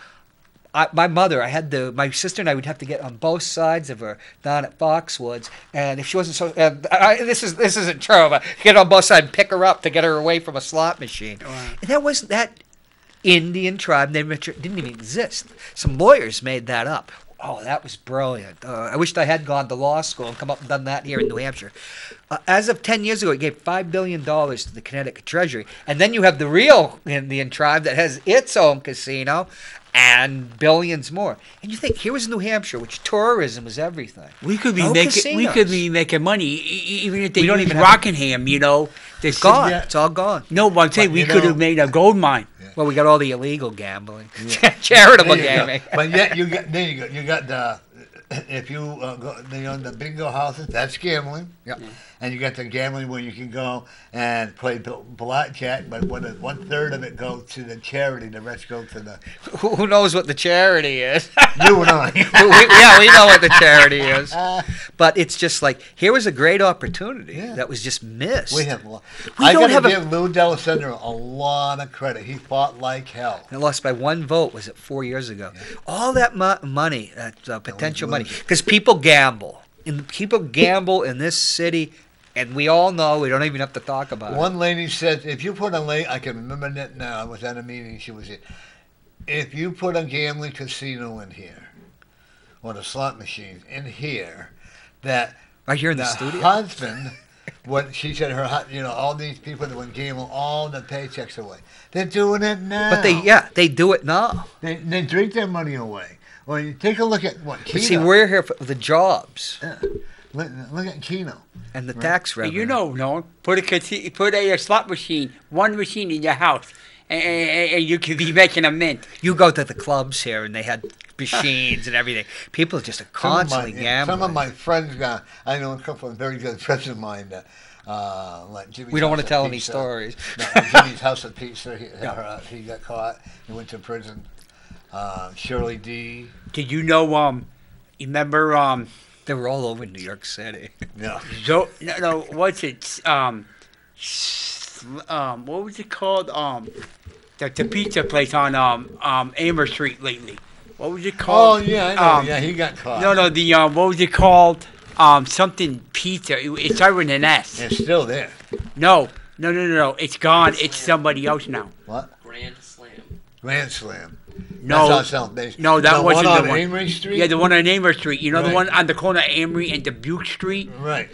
My sister and I would have to get on both sides of her down at Foxwoods, and if she wasn't so, this isn't true, but get on both sides and pick her up to get her away from a slot machine. And that Indian tribe didn't even exist. Some lawyers made that up. Oh, that was brilliant. I wished I had gone to law school and come up and done that here in New Hampshire. As of 10 years ago, it gave $5 billion to the Connecticut Treasury. And then you have the real Indian tribe that has its own casino and billions more. And you think, here was New Hampshire, which tourism is everything. We could be making money, even if they don't even Rockingham, It's gone. Yeah. It's all gone. No, but I'm saying we could have made a gold mine. Well, we got all the illegal gambling, charitable gaming. But yet you got the if you go the bingo houses, that's gambling. Yeah. And you got the gambling where you can go and play blackjack, but 1/3 of it goes to the charity, the rest goes to the. Who knows what the charity is? You and I. we know what the charity is. But it's just like, here was a great opportunity that was just missed. I got to give Lou D'Alessandro a lot of credit. He fought like hell. And lost by 1 vote. Was it 4 years ago? Yeah. All that money, that potential money, because people gamble. And people gamble in this city. And we all know, we don't even have to talk about it. One lady said, if you put I can remember that now, I was at a meeting, she was in. If you put a gambling casino in here, or the slot machines in here, that right here in the studio, husband, she said all these people that would gamble all the paychecks away. They're doing it now. But they do it now. They drink their money away. Well, you take a look at what. See, we're here for the jobs. Yeah. Look at Keno. And the tax revenue. You know, no, put a slot machine, one machine in your house, and you could be making a mint. You go to the clubs here, and they had machines and everything. People just are constantly gambling. Some of my friends got. I know a couple of very good friends of mine that. Like Jimmy's we don't want to tell Pizza. any stories. No, Jimmy's House of Pizza. He got caught. He went to prison. Shirley D. Did you know? You remember? They were all over New York City. No. No. What's it? What was it called? The pizza place on Amer Street lately. What was it called? Oh yeah, I know. Yeah, he got caught. No. The what was it called? Something pizza. It started with an S. It's still there. No. It's gone. It's somebody else now. What? Grand Slam. No, that's South Bay. No, that wasn't one the on one. Amory Street. Yeah, the one on Amory Street. You know, right. The one on the corner of Amory and Dubuque Street. Right.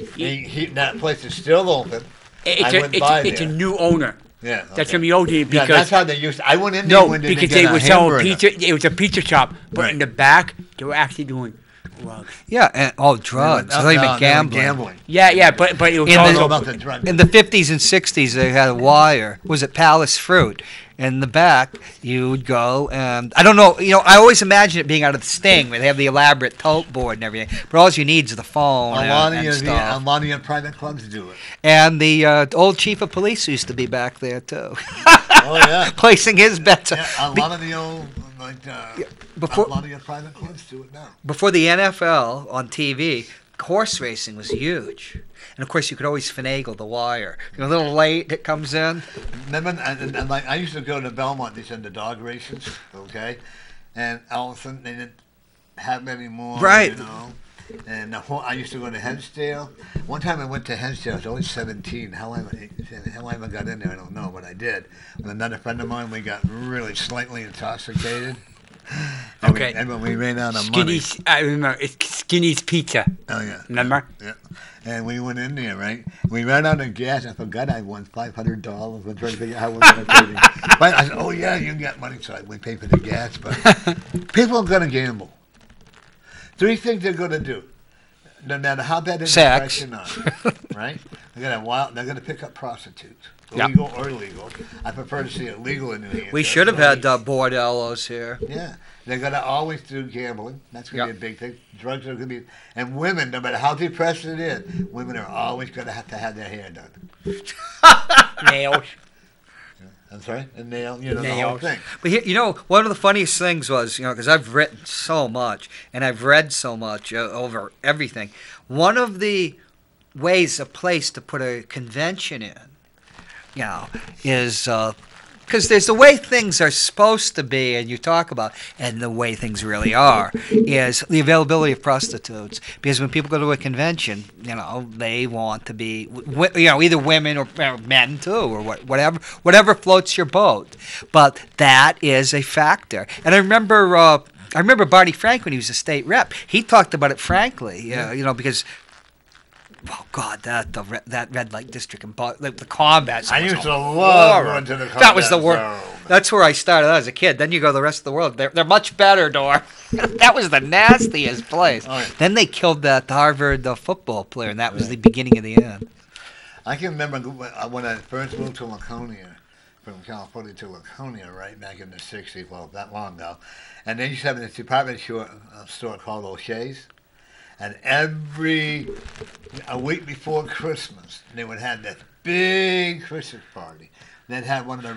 That place is still open. It's a new owner. Yeah. Okay. That's gonna be old because that's how they used. I went in there when because they were selling pizza. It was a pizza shop, but in the back they were actually doing drugs. Yeah, and drugs. I thought you meant gambling. Yeah, but it was also about the drugs. In the 50s and 60s, they had a wire. Was it Palace Fruit? In the back, you would go, and I don't know. I always imagine it being out of the Sting, where they have the elaborate tote board and everything. But all you need is the phone. A lot of your private clubs do it. And the old chief of police used to be back there too. Oh yeah, placing his bets. Yeah, a lot of the old a lot of your private clubs do it now. Before the NFL on TV, horse racing was huge. And, of course, you could always finagle the wire. A little late, it comes in. Remember, and like, I used to go to Belmont, they send the dog races, okay? And all of a sudden, they didn't have any more, right. And I used to go to Hensdale. One time I went to Hensdale, I was only 17. How I ever got in there, I don't know, but I did. With another friend of mine, we got really slightly intoxicated. Okay. And when we ran out of money. I remember. It's Skinny's Pizza. Oh, yeah. Remember? Yeah. And we went in there, right? We ran out of gas. I forgot I won $500. I was trying to figure out how we were going to pay it. But I said, oh, yeah, you can get money. So we pay for the gas. But people are going to gamble. 3 things they're going to do. No matter how bad it's depression are, right? They're going to pick up prostitutes. Illegal or illegal. I prefer to see it legal in New Hampshire. We should have had bordellos here. Yeah. They're going to always do gambling. That's going to be a big thing. Drugs are going to be... And women, no matter how depressed it is, women are always going to have their hair done. Nails. I'm sorry? And nails. The whole thing. But one of the funniest things was, because I've written so much, and I've read so much over everything. One of the ways, a place to put a convention in, is because there's the way things are supposed to be, and you talk about, and the way things really are, is the availability of prostitutes. Because when people go to a convention, they want to be, either women or men too, or whatever floats your boat. But that is a factor. And I remember Barney Frank when he was a state rep. He talked about it frankly, because. Oh God, that red light district and the combat. I used to love going to the combat. That was the worst. That's where I started as a kid. Then you go to the rest of the world. They're much better, Dor. That was the nastiest place. Oh, yeah. Then they killed that Harvard football player, and that was the beginning of the end. I can remember when I first moved to Laconia, from California to Laconia, right back in the '60s. Well, that long ago, and they used to have this department store called O'Shea's. And a week before Christmas, they would have this big Christmas party. They'd have one of the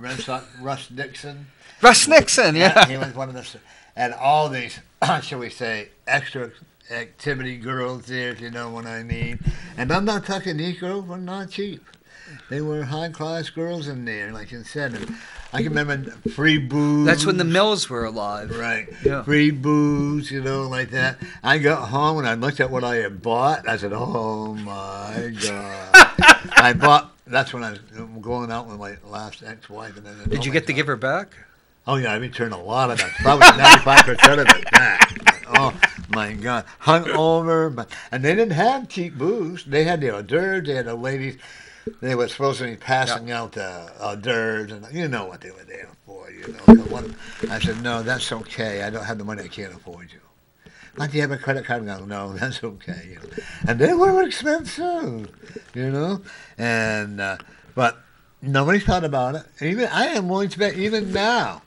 Russ Nixon. Russ Nixon, yeah. He was one of the, and all these, shall we say, extra activity girls there, if you know what I mean. And I'm not talking, these girls were not cheap. They were high-class girls in there, like you said. And I can remember free booze. That's when the mills were alive. Right. Yeah. Free booze, like that. I got home and I looked at what I had bought. I said, oh, my God. That's when I was going out with my last ex-wife. And then Did you get to give her back? Oh, yeah, I returned a lot of that. Probably 95% of it back. Oh, my God. Hung over. And they didn't have cheap booze. They had the hors d'oeuvres. They had the ladies. They were supposed to be passing out the hors d'oeuvres, and you know what they were there for, I said, no, that's okay. I don't have the money. I can't afford you. Why do you have a credit card? No, that's okay. You know? And they were expensive, you know. And but nobody thought about it. Even I am willing to bet even now,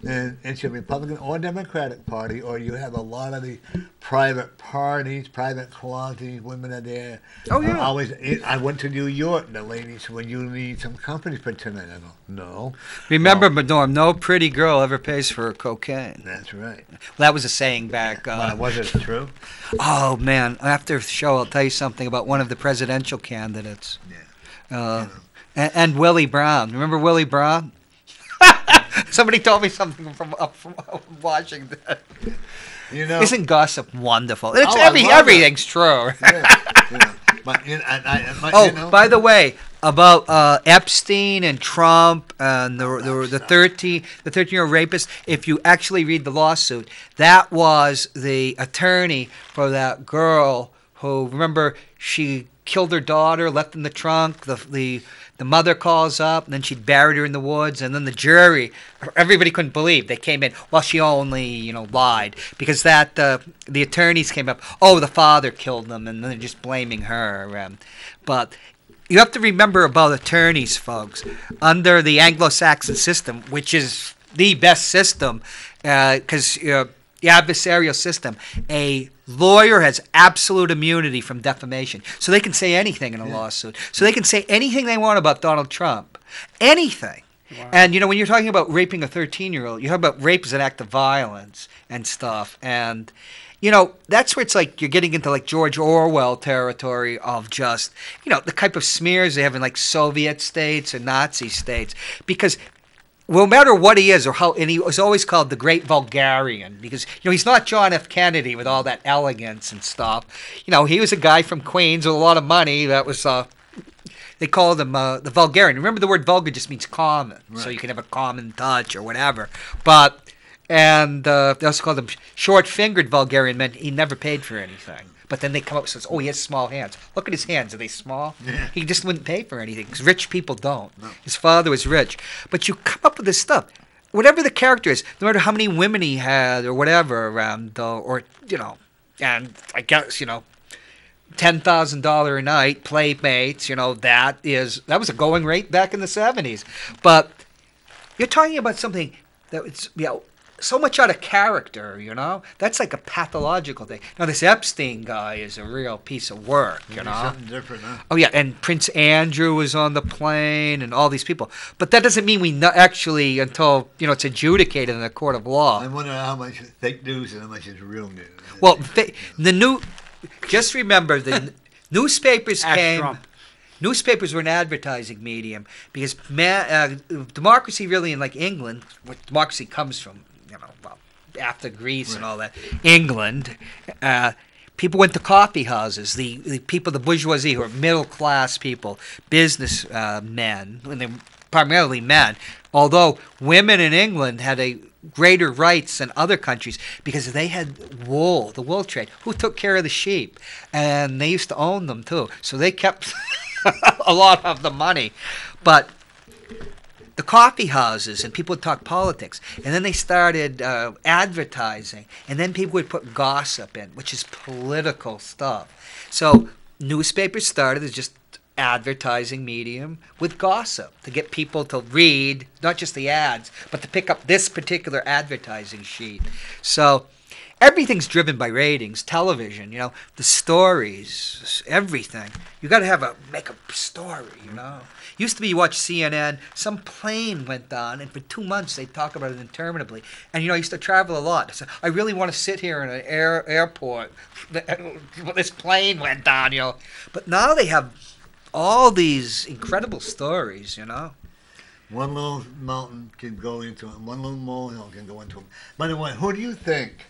and it's a Republican or Democratic Party, or you have a lot of the private parties, private clubs, these women are there. Oh, yeah. I went to New York, and the lady said, well, you need some company for tonight. I go, no. Remember, Norm, no pretty girl ever pays for cocaine. That's right. Well, that was a saying back. Was it true? Oh, man. After the show, I'll tell you something about one of the presidential candidates. Yeah. And Willie Brown. Remember Willie Brown? Somebody told me something from Washington. You know, isn't gossip wonderful? It's everything's true. Yeah. By the way, about Epstein and Trump and the 13-year-old rapist. If you actually read the lawsuit, that was the attorney for that girl who, remember, she killed her daughter, left in the trunk. The mother calls up, and then she buried her in the woods. And then the jury, everybody couldn't believe. They came in. Well, she only, lied because the attorneys came up. Oh, the father killed them, and then they're just blaming her. But you have to remember about attorneys, folks. Under the Anglo-Saxon system, which is the best system, because the adversarial system, a lawyer has absolute immunity from defamation. So they can say anything in a lawsuit. So they can say anything they want about Donald Trump. Anything. Wow. And, when you're talking about raping a 13-year-old, you talk about rape as an act of violence and stuff. And, that's where it's like you're getting into like George Orwell territory of just, the type of smears they have in like Soviet states or Nazi states. Because no matter what he is or how, and he was always called the great vulgarian because, he's not John F. Kennedy with all that elegance and stuff. He was a guy from Queens with a lot of money that was, they called him the vulgarian. Remember, the word vulgar just means common, right. So you can have a common touch or whatever. And they also called him short-fingered vulgarian, meant he never paid for anything. But then they come up and says, oh, he has small hands. Look at his hands. Are they small? Yeah. He just wouldn't pay for anything because rich people don't. No. His father was rich. But you come up with this stuff. Whatever the character is, no matter how many women he had or whatever around, and I guess, $10,000 a night, playmates, that was a going rate back in the 70s. But you're talking about something that it's, so much out of character, That's like a pathological thing. Now, this Epstein guy is a real piece of work, Something different, huh? Oh, yeah, and Prince Andrew was on the plane and all these people. But that doesn't mean we actually, until, it's adjudicated in a court of law. I wonder how much is fake news and how much is real news. Well, just remember, the newspapers Newspapers were an advertising medium because democracy really in like England, where democracy comes from, after Greece and all that, England, people went to coffee houses. The people, the bourgeoisie, who are middle class people, business men, and they're primarily men. Although women in England had a greater rights than other countries because they had wool, the wool trade. Who took care of the sheep? And they used to own them too. So they kept a lot of the money. But the coffee houses and people would talk politics. And then they started advertising. And then people would put gossip in, which is political stuff. So newspapers started as just advertising medium with gossip to get people to read not just the ads but to pick up this particular advertising sheet. So everything's driven by ratings. Television, the stories, everything. You got to make a story. Used to be you watch CNN, some plane went down, and for 2 months they talk about it interminably. And I used to travel a lot. So I really want to sit here in an airport. This plane went down, But now they have all these incredible stories, One little mountain can go into it. One little molehill can go into it. By the way, who do you think?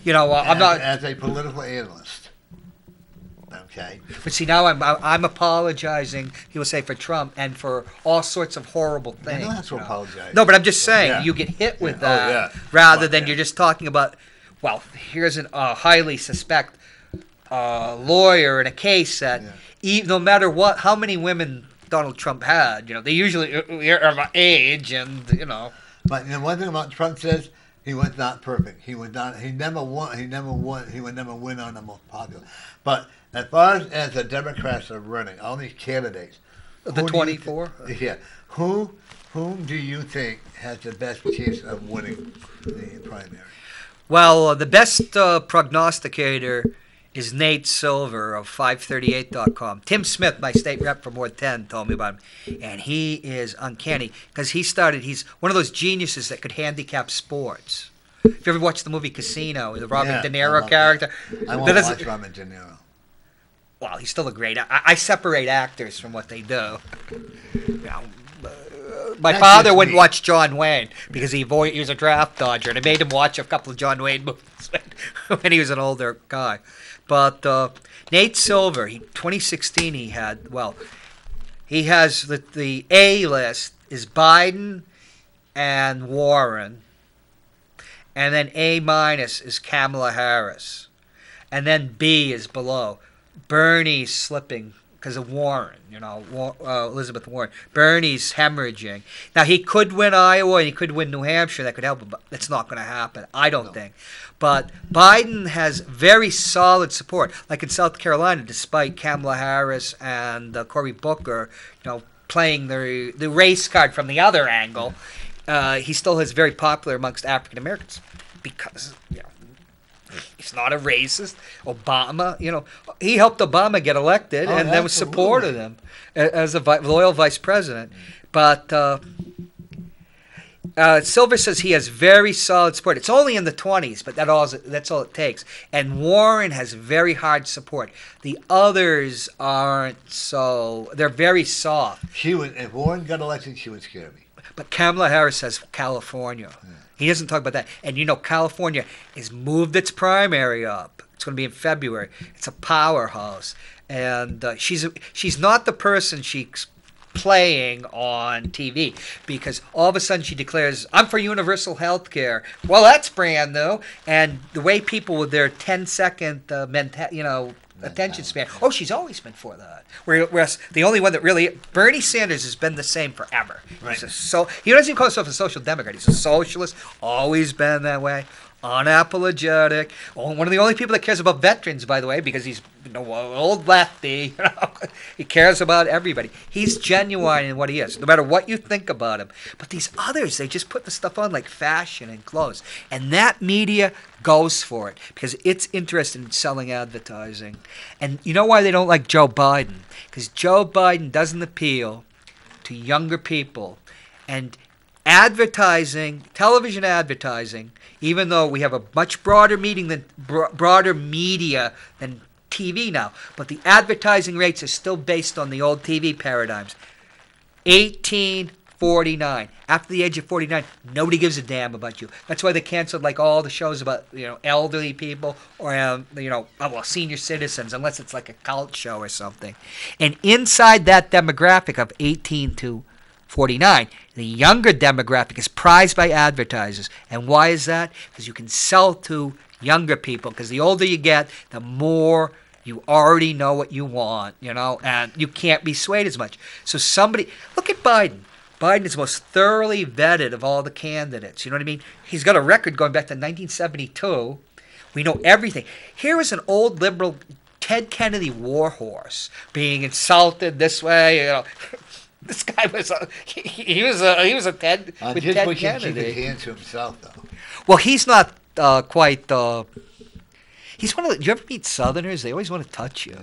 I'm not as a political analyst. Okay. But see, now I'm apologizing. He will say for Trump and for all sorts of horrible things. You don't have to apologize. No, but I'm just saying you get hit with that rather than you're just talking about. Well, here's a highly suspect lawyer in a case that. Yeah. No matter how many women Donald Trump had, they usually are my age, and But one thing about Trump says, He was not perfect. He was not. He never won. He never won. He would never win on the most popular. But as far as the Democrats are running, all these candidates, the 24. Yeah, whom do you think has the best chance of winning the primary? Well, the best prognosticator is Nate Silver of 538.com. Tim Smith, my state rep for Ward 10, told me about him. And he is uncanny because he's one of those geniuses that could handicap sports. If you ever watched the movie Casino, the Robert De Niro character. I won't watch Robert De Niro. Well, he's still a great I separate actors from what they do. You know, my father wouldn't watch John Wayne because he was a draft dodger, and I made him watch a couple of John Wayne movies when he was an older guy. But Nate Silver, 2016, he has the A list is Biden and Warren, and then A minus is Kamala Harris, and then B is below. Bernie's slipping because of Warren, Elizabeth Warren. Bernie's hemorrhaging. Now, he could win Iowa and he could win New Hampshire. That could help him, but that's not going to happen, I don't think. But Biden has very solid support. Like in South Carolina, despite Kamala Harris and Cory Booker, playing the race card from the other angle, he still is very popular amongst African Americans because, he's not a racist. Obama, he helped Obama get elected and then supported him as a loyal vice president. But Silver says he has very solid support. It's only in the 20s, but that's all it takes. And Warren has very hard support. The others aren't so. They're very soft. If Warren got elected, she would scare me. But Kamala Harris has California. Yeah. He doesn't talk about that. And California has moved its primary up. It's going to be in February. It's a powerhouse. And she's not the person she's playing on TV because all of a sudden she declares, I'm for universal health care. Well, that's brand new. And the way people with their 10-second attention span, she's always been for that. Whereas the only one that really, Bernie Sanders has been the same forever. Right. He doesn't even call himself a social democrat. He's a socialist, always been that way, unapologetic. One of the only people that cares about veterans, by the way, because he's old lefty. He cares about everybody. He's genuine in what he is, no matter what you think about him. But these others, they just put the stuff on like fashion and clothes. And that media goes for it because it's interested in selling advertising. And you know why they don't like Joe Biden? Because Joe Biden doesn't appeal to younger people. And advertising, television advertising, even though we have a much broader media than TV now, but the advertising rates are still based on the old TV paradigms. 1849. After the age of 49, nobody gives a damn about you. That's why they canceled like all the shows about elderly people or senior citizens, unless it's like a cult show or something. And inside that demographic of 18 to 49, the younger demographic is prized by advertisers. And why is that? Because you can sell to younger people. Because the older you get, the more you already know what you want, and you can't be swayed as much. So look at Biden. Biden is the most thoroughly vetted of all the candidates. You know what I mean? He's got a record going back to 1972. We know everything. Here is an old liberal, Ted Kennedy warhorse, being insulted this way, This guy was he was a Ted with Ted Kennedy. Keep his hands to himself, though. Well, he's not quite. He's one of the. You ever meet Southerners? They always want to touch you,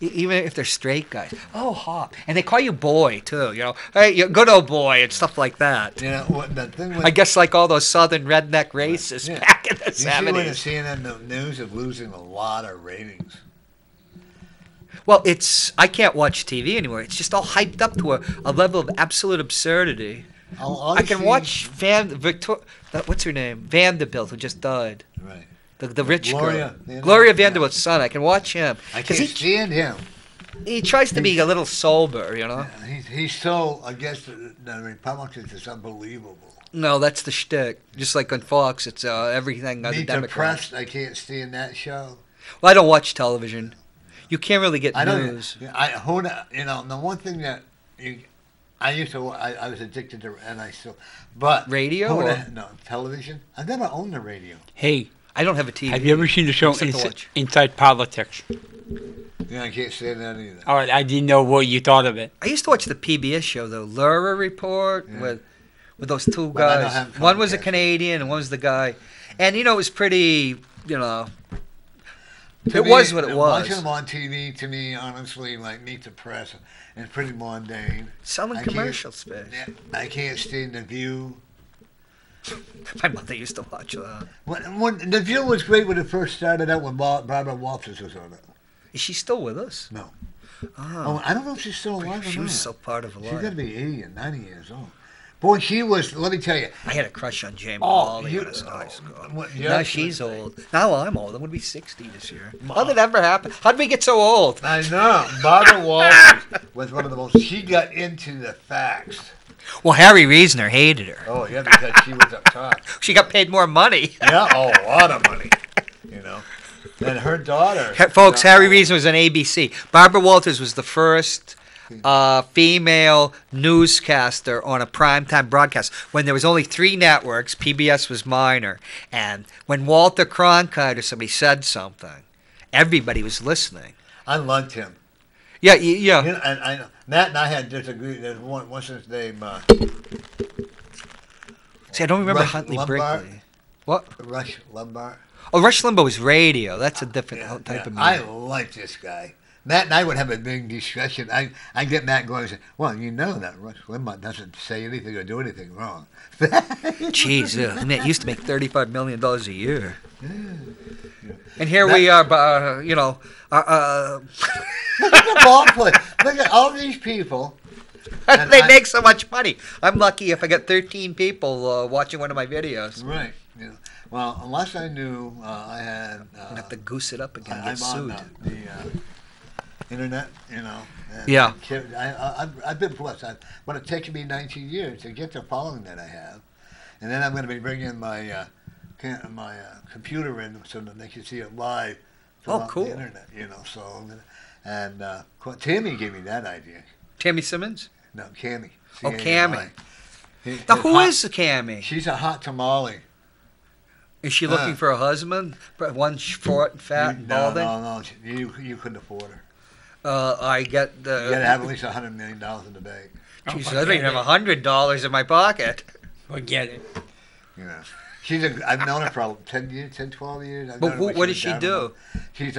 even if they're straight guys. Oh, hop, and they call you boy too. Hey, you good old boy, and stuff like that. The thing with, I guess like all those Southern redneck racists back in the 70s. You see when CNN News is losing a lot of ratings. Well, I can't watch TV anymore. It's just all hyped up to a level of absolute absurdity. I can watch what's her name? Vanderbilt, who just died. Right. The rich girl. Gloria Vanderbilt's son. I can watch him. I can't stand him. He tries to be a little sober, He's so, I guess, the Republicans is unbelievable. No, that's the shtick. Just like on Fox, it's everything. Meet the Press, I can't stand that show. Well, I don't watch television. You can't really get news. The one thing that I used to. I was addicted to, and I still. But radio or no television. I never owned a radio. Hey, I don't have a TV. have you ever seen the show Inside Politics? Yeah, I can't say that either. All right, I didn't know what you thought of it. I used to watch the PBS show, the Lura Report, with those two Well, I don't guys. have One was a Comcast. Canadian, and one was the guy. And it was pretty, To it me, was what it was. Watching them on TV, to me, honestly, like Meet the Press, and pretty mundane. Selling I can't- commercial space. I can't stand The View. My mother used to watch that. When The View was great when it first started out, when Barbara Walters was on it. Is she still with us? No. Oh, I don't know if she's still alive or she not. was so part of She's life. got to be 80 or 90 years old. Boy, she was, let me tell you. I had a crush on Jane Oh, Pauley you- when I was in high school. Yeah, Now she's old. Now I'm old. I'm going to be 60 this year. How did that ever happen? How did we get so old? I know. Barbara Walters was one of the most, she got into the facts. Well, Harry Reasoner hated her. Oh, yeah, because she was up top. She got paid more money. Yeah, a lot of money, And her daughter. Folks, Harry Reasoner was on ABC. Barbara Walters was the first female newscaster on a primetime broadcast when there was only 3 networks. PBS was minor. And when Walter Cronkite or somebody said something, everybody was listening. I loved him. Yeah, yeah. And I know. Nat and I had disagreed. There's one, what's his name? See, I don't remember Rush Huntley Limbaugh? Brinkley. What? Rush Limbaugh. Oh, Rush Limbaugh was radio. That's a different type of I music. like this guy. Matt and I would have a big discussion. I get Matt going and say, well, you know that Rush Limbaugh doesn't say anything or do anything wrong. Jeez, man, used to make $35 million a year. And here we are, Look at the ball play. Look at all these people. they make so much money. I'm lucky if I get 13 people watching one of my videos. Right. Well, unless I knew I had... I'm going to have to goose it up again and I'm get sued. on the internet, and Yeah. I've been blessed. But it's taken me 19 years to get the following that I have. And then I'm going to be bringing my computer in so that they can see it live throughout cool. the internet, So, and Tammy gave me that idea. Tammy Simmons? No, Cammy. Oh, C-A-M-I. Cammy. Now, who is Cammy? She's a hot tamale. Is she looking for a husband? One short and fat and balding? No. You couldn't afford her. I get the... You got to have at least $100 million in the bank. Jeez, I don't even have $100 in my pocket. Forget it. I've known her for 10 years, 10, 12 years. I've But known her when what does was she down do? low. She's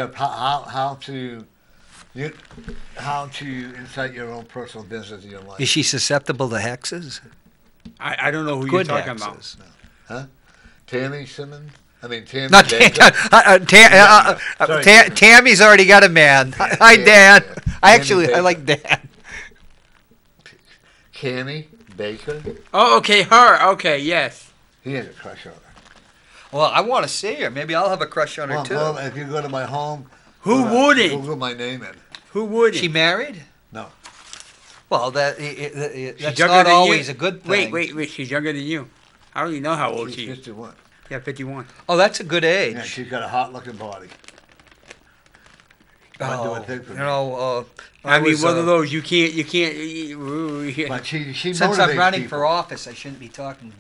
how to incite your own personal business in your life. Is she susceptible to hexes? I don't know who Good you're talking hexes. Huh? Tammy Simmons? I mean, Tammy Not Baker? Tammy's already got a man. Hi, Dan. I like Dan. Cammy Baker? Oh, okay, her. Okay, yes. He has a crush on her. Well, I want to see her. Maybe I'll have a crush on her, too. Well, if you go to my home... Who wouldn't? Google my name in. Who wouldn't? She married? No. Well, that's younger not than always you? a good thing. Wait. She's younger than you. I don't even know how old she She's is. 51. Yeah, 51. Oh, that's a good age. Yeah, she's got a hot-looking body. I'd do a thing for me. I mean, one of those you can't. But she Since motivates I'm running people. for office, I shouldn't be talking,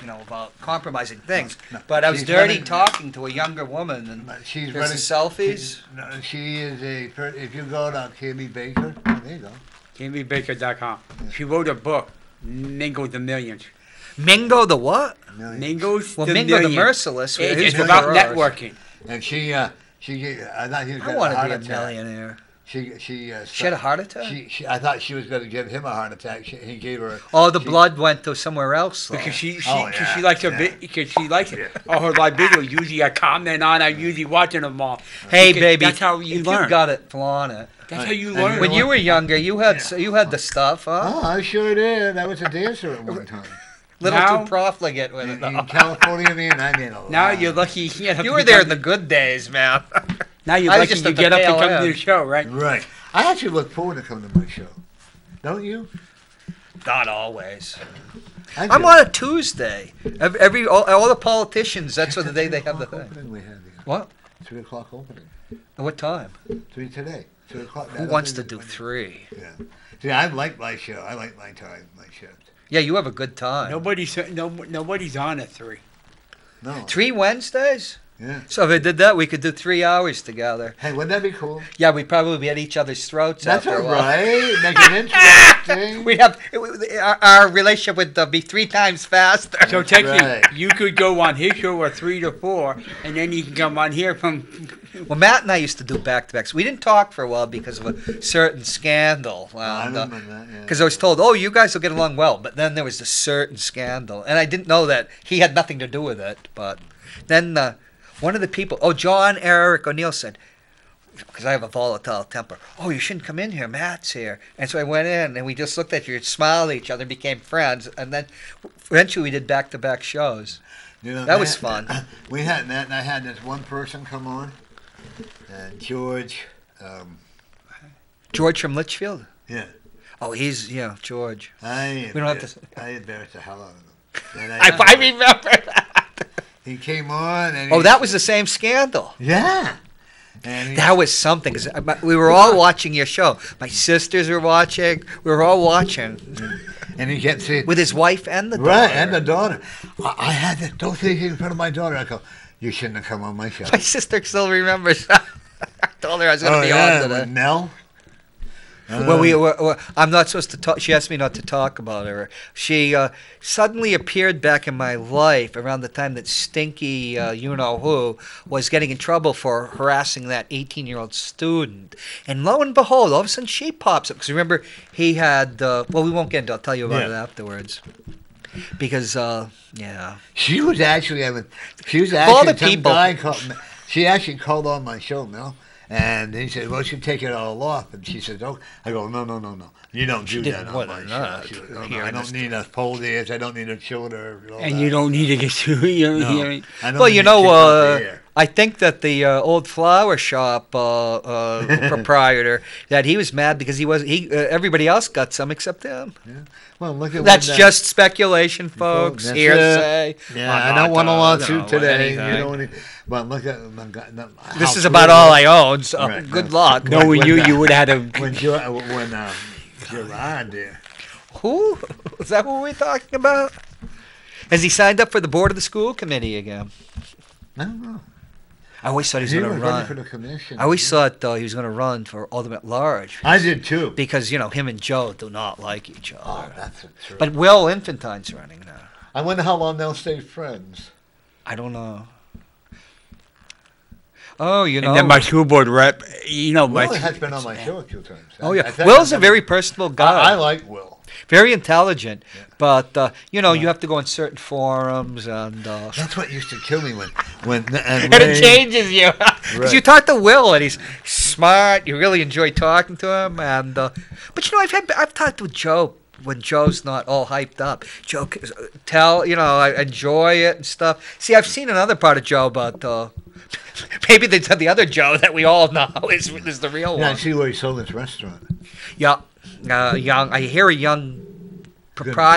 about compromising things. No. But I was She's dirty running- talking to a younger woman, and She's there's running the selfies. She is if you go to Cammy Baker, there you go. CammyBaker.com. She wrote a book, Mingo the Millions. Mingo the what? Mingo's Well, the Mingo the Millions. Merciless. It's who's about ours? networking. And she I thought he was I going to want have to a be heart a attack. millionaire. She had a heart attack? I thought she was going to give him a heart attack. He gave her. Oh, the blood went to somewhere else. Though. Because she yeah, likes her yeah. because she likes it. All her live videos. Usually I comment on. I'm usually watching them all. Hey, Because baby, that's how you if learn. you got it, flaunt it. That's how you And learn. When you were younger, you had the stuff, huh? Oh, I sure did. I was a dancer at one time. Little Now- too profligate with it. In California, man, I made a lot. Now you're lucky. You were there in the good days, man. Now you're I was lucky just you at the get up and tail come to end. the show, right? Right. I actually look forward to coming to my show. Don't you? Not always. I I'm do. on a Tuesday. All the politicians. That's the day they have the thing. Opening we have here. What? 3 o'clock opening. What time? 3 today. 2 o'clock. Who wants to do 3? Yeah. See, I like my show. I like my time, my shift. Yeah, you have a good time. Nobody's on at 3. No. 3 Wednesdays? Yeah. So if I did that, we could do 3 hours together. Hey, wouldn't that be cool? Yeah, we'd probably be at each other's throats That's after all a while. right. Make it interesting. We'd have our relationship would be 3 times faster. So technically, Right. you could go on his show at 3 to 4, and then you can come on here from. Well, Matt and I used to do back-to-backs. We didn't talk for a while because of a certain scandal. I remember that, yeah. Because I was told, oh, you guys will get along well. But then there was a certain scandal. And I didn't know that he had nothing to do with it. But then one of the people, John Eric O'Neill said, because I have a volatile temper, oh, you shouldn't come in here. Matt's here. And so I went in, and we just looked at you and smiled at each other and became friends. And then eventually we did back-to-back shows. You know, That was fun. We had Matt and I had this one person come on, and George. George from Litchfield? Yeah. Oh, George. I We don't have to. I embarrassed the hell out of him. And I remember that. He came on and. Oh, that was the same scandal. Yeah. And That was something. 'Cause we were all watching your show. My sisters were watching. We were all watching. And he kept saying. With his wife and the daughter. Right, and the daughter. I had to, don't say anything in front of my daughter. I go, you shouldn't have come on my show. My sister still remembers. I told her I was going to be on today. With Nell. Well, I'm not supposed to talk. She asked me not to talk about her. She suddenly appeared back in my life around the time that Stinky, you-know-who, was getting in trouble for harassing that 18-year-old student. And lo and behold, all of a sudden she pops up. Because remember, he had, we won't get into it. I'll tell you about it afterwards. Because, yeah. She was actually all the some people. guy called, she actually called on my show, Mel. And he said, well, you should take it all off. And she said, oh. I go, no. You don't do that on my show. She goes, no, I don't need a pole dance. I don't need a shoulder. And you don't need to get to hearing. Well, you know, I think that the old flower shop proprietor, that he was mad because everybody else got some except him. Yeah. Well, look at That's just speculation, folks. That's Hearsay. Yeah, I don't want a lawsuit today. You know, but look at this is about all I own. So good luck. No, you would have had a when Gerard there. Who? Is that what we're talking about? Has he signed up for the board of the school committee again? I don't know. I always thought he was going to run. For the commission. I always thought he was going to run for ultimate large. I did too. Because him and Joe do not like each other. Oh, that's true. But Will Infantine's running now. I wonder how long they'll stay friends. I don't know. Oh, And then my school board rep, Will has been on my show a few times. Oh, yeah. Will's a very personable guy. I like Will. Very intelligent, but you have to go in certain forums, and that's what used to kill me when and it changes you. Because you talk to Will, and he's smart. You really enjoy talking to him, and but I've talked with Joe when Joe's not all hyped up. Joe, I enjoy it and stuff. See, I've seen another part of Joe, but maybe the other Joe that we all know is the real one. Yeah, I see where he sold his restaurant. Yeah. I hear a young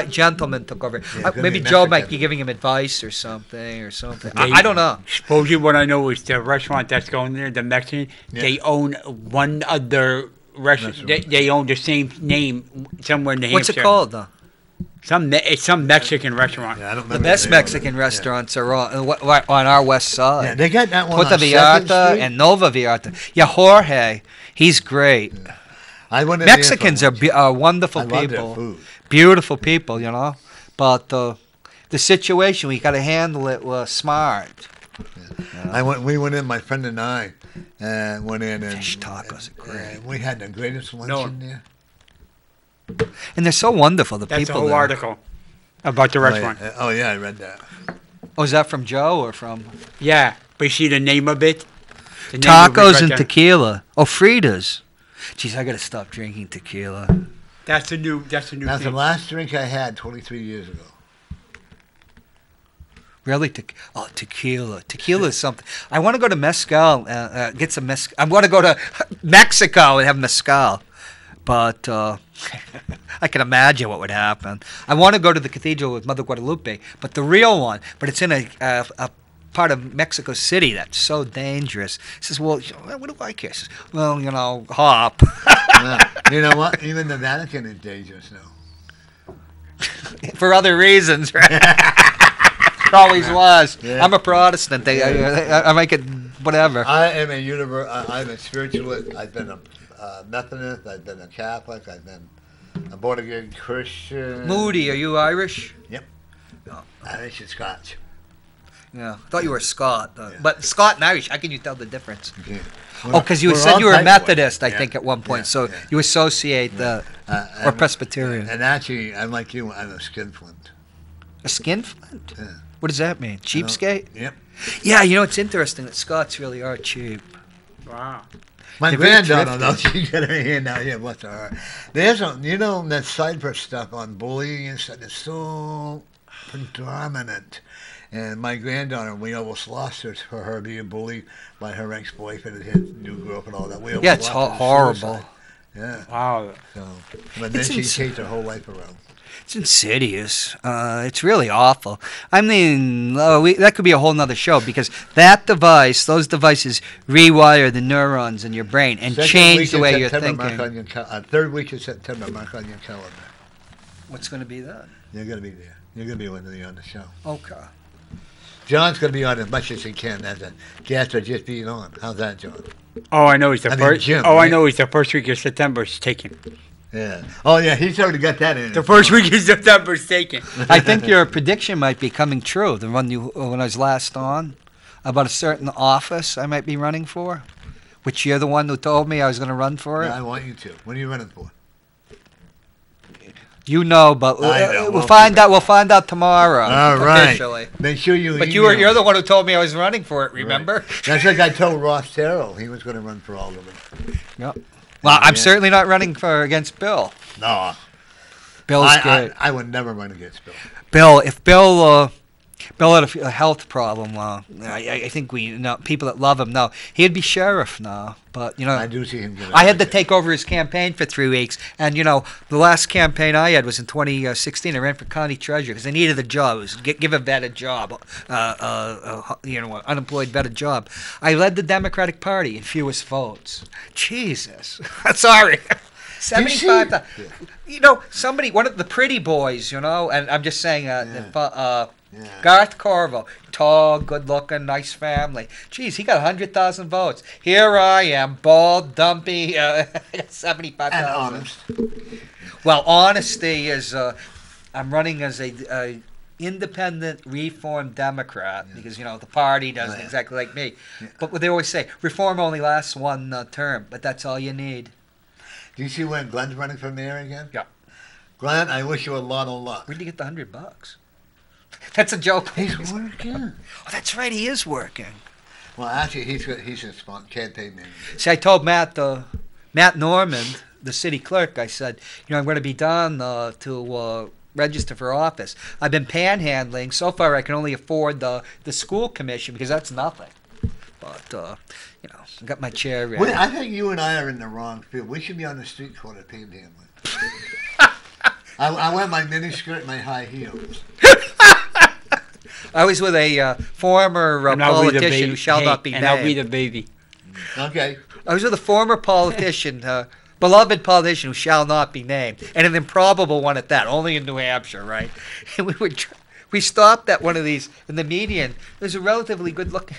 gentleman took over. Yeah, maybe Joe might be giving him advice or something. I don't know. Supposedly, what I know is the restaurant that's going there, the Mexican, they own one other restaurant. They own the same name somewhere in New Hampshire. What's it called, though? It's some Mexican restaurant. Yeah, I don't remember the best Mexican restaurants are on our west side. Yeah, they got that one Puerto on 2nd Vallarta Street. and Nova Vallarta. Yeah, Jorge, he's great. Yeah. I went in Mexicans there are wonderful I love people, their food. beautiful people, But the situation, we got to handle it smart. Yeah. We went in, my friend and I, went in and Fish tacos are great. we had the greatest lunch in there. And they're so wonderful. The That's people. a whole there. article about the restaurant. I read that. Oh, is that from Joe or from? Yeah, but you see the name of it? The name Tacos right and there. tequila. Oh, Frida's. Jeez, I got to stop drinking tequila. That's the new That's thing. the last drink I had 23 years ago. Really? Tequila. Tequila is something. I want to go to Mezcal, get some mezcal. I want to go to Mexico and have mezcal. But I can imagine what would happen. I want to go to the cathedral with Mother Guadalupe, but the real one. But it's in a part of Mexico City that's so dangerous. He says, well, what do I care? He says, well, hop. You know what? Even the Vatican is dangerous now. For other reasons, right? It always was. Yeah. I'm a Protestant. I make it whatever. I am I'm a spiritualist. I've been a Methodist. I've been a Catholic. I've been a born-again Christian. Moody, are you Irish? Yep. No, Irish and Scotch. Yeah, I thought you were Scot. Yeah. But Scot and Irish, how can you tell the difference? Okay. Because you said you were Methodist, I think, at one point. So you associate or Presbyterian. And actually, I'm like you. I'm a skinflint. A skinflint? Yeah. What does that mean? Cheapskate? Yep. Yeah, it's interesting that Scots really are cheap. Wow. My granddaughter, though, she got her hand out here, bless her heart. There's that cyber stuff on bullying and stuff is so predominant. And my granddaughter, we almost lost her for her being bullied by her ex-boyfriend and his new girlfriend and all that. It's horrible. Yeah. Wow. So, but then she changed her whole life around. It's insidious. It's really awful. I mean, that could be a whole nother show because those devices rewire the neurons in your brain and change the way you're thinking. Third week of September, mark on your calendar. What's going to be that? You're going to be there. You're going to be on the show. Okay. John's going to be on as much as he can as a guest or just being on. How's that, John? Oh, I know he's the first. Jim, I know he's the first week of September is taken. Yeah. Oh, yeah. He's already got that in. The first week of September is taken. I think your prediction might be coming true. The one when I was last on about a certain office I might be running for, which you're the one who told me I was going to run for it. Yeah, I want you to. What are you running for? But we'll find out. We'll find out tomorrow. All right. Officially. Make sure you. But you're the one who told me I was running for it. Remember? Right. That's like I told Ross Terrell he was going to run for alderman. Yep. Well, I'm certainly not running against Bill. No. Bill's great. I would never run against Bill. If Bill had a health problem, I think people that love him know he'd be sheriff now. But I do see him. I had to take over his campaign for 3 weeks, and the last campaign I had was in 2016. I ran for county treasurer because I needed a job. It was give a vet a job, an unemployed vet a job. I led the Democratic Party in fewest votes. Jesus, sorry. 75. Somebody, one of the pretty boys, and I'm just saying, Garth Corvo, tall, good-looking, nice family. Geez, he got 100,000 votes. Here I am, bald, dumpy, 75,000. And honest. Well, honesty is, I'm running as a independent Reform Democrat because, the party doesn't exactly like me. Yeah. But what they always say, reform only lasts one term, but that's all you need. Do you see when Glenn's running for mayor again? Yeah. Glenn, I wish you a lot of luck. Where'd you get the $100? That's a joke. He's working. Oh, that's right. He is working. Well, actually, he's a campaign manager. See, I told Matt Norman, the city clerk, I said, I'm going to be done to register for office. I've been panhandling. So far, I can only afford the school commission because that's nothing. But, I got my chair ready. Well, I think you and I are in the wrong field. We should be on the street corner panhandling. I wear my miniskirt and my high heels. I was with a former politician who shall not be named. And I'll be the baby. Okay. I was with a former politician, beloved politician who shall not be named, and an improbable one at that, only in New Hampshire, right? And we stopped at one of these in the median. There's a relatively good-looking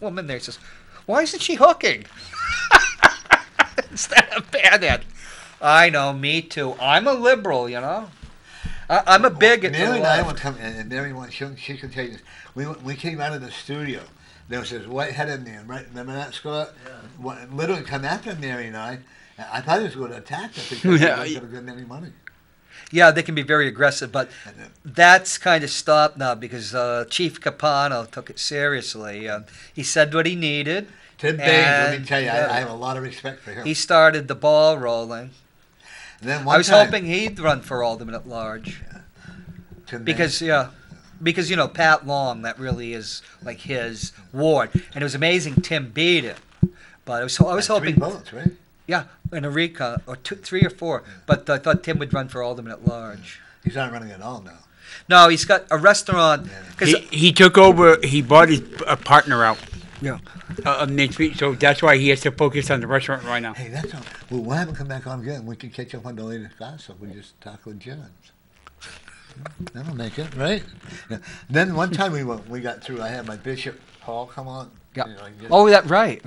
woman there. Says, "Why isn't she hooking?" Instead of panhandling. I know, me too. I'm a liberal, I'm a bigot. Mary and I would come, and Mary, she can tell you this. We came out of the studio. There was this white-headed man, right? Remember that, Scott? Yeah. Literally come after Mary and I. I thought he was going to attack us because he wasn't going to give them any money. Yeah, they can be very aggressive, but that's kind of stopped now because Chief Capano took it seriously. He said what he needed. Tim Baines, let me tell you, I have a lot of respect for him. He started the ball rolling. And then I was hoping he'd run for alderman at large. Yeah. Because Pat Long, that really is like his ward, and it was amazing Tim beat him. But I was hoping 3 votes, right? Yeah, in a recount, or 3 or 4. But I thought Tim would run for alderman at large. He's not running at all now. No, he's got a restaurant. Yeah. He took over. He bought his partner out. Yeah. Main Street, so that's why he has to focus on the restaurant right now. Hey, that's all. Well, we'll have him come back on again. We can catch up on the latest gossip. We just talk with John. That'll make it, right? Yeah. Then one time we got through. I had my Bishop Paul come on. Yeah. Right.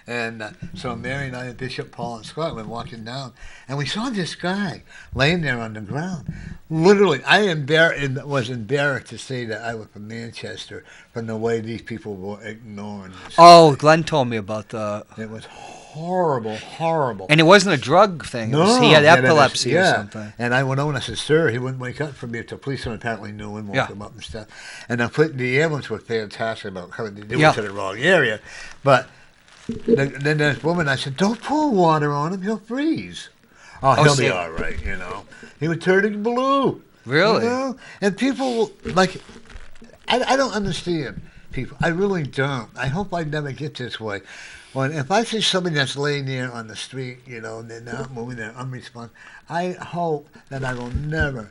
And so Mary and I and Bishop Paul and Scott were walking down, and we saw this guy laying there on the ground. Literally, I was embarrassed to say that I was from Manchester from the way these people were ignoring this. Oh, Glenn told me about that. It was horrible. And it wasn't a drug thing. He had epilepsy or something. And I went over and I said, "Sir," he wouldn't wake up for me. The policeman apparently knew him, woke him up and stuff. And the ambulance was fantastic about coming. They went to the wrong area. But then this woman, I said, "Don't pour water on him. He'll freeze." Oh, he'll be all right, you know. He was turning blue. Really? You know? And people, like, I don't understand people. I really don't. I hope I never get this way. If I see somebody that's laying there on the street, you know, and they're not moving, they're unresponsive, I hope that I will never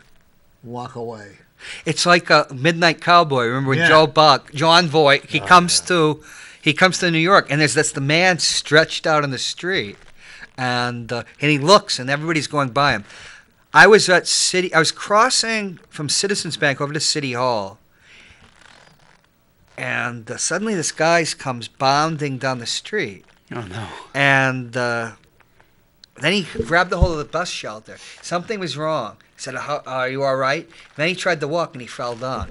walk away. It's like a Midnight Cowboy. Remember when John Voight, he comes to New York, and that's the man stretched out on the street, and he looks, and everybody's going by him. I was crossing from Citizens Bank over to City Hall, and suddenly this guy comes bounding down the street. Oh, no. And then he grabbed a hold of the bus shelter. Something was wrong. He said, "Are you all right?" Then he tried to walk, and he fell down.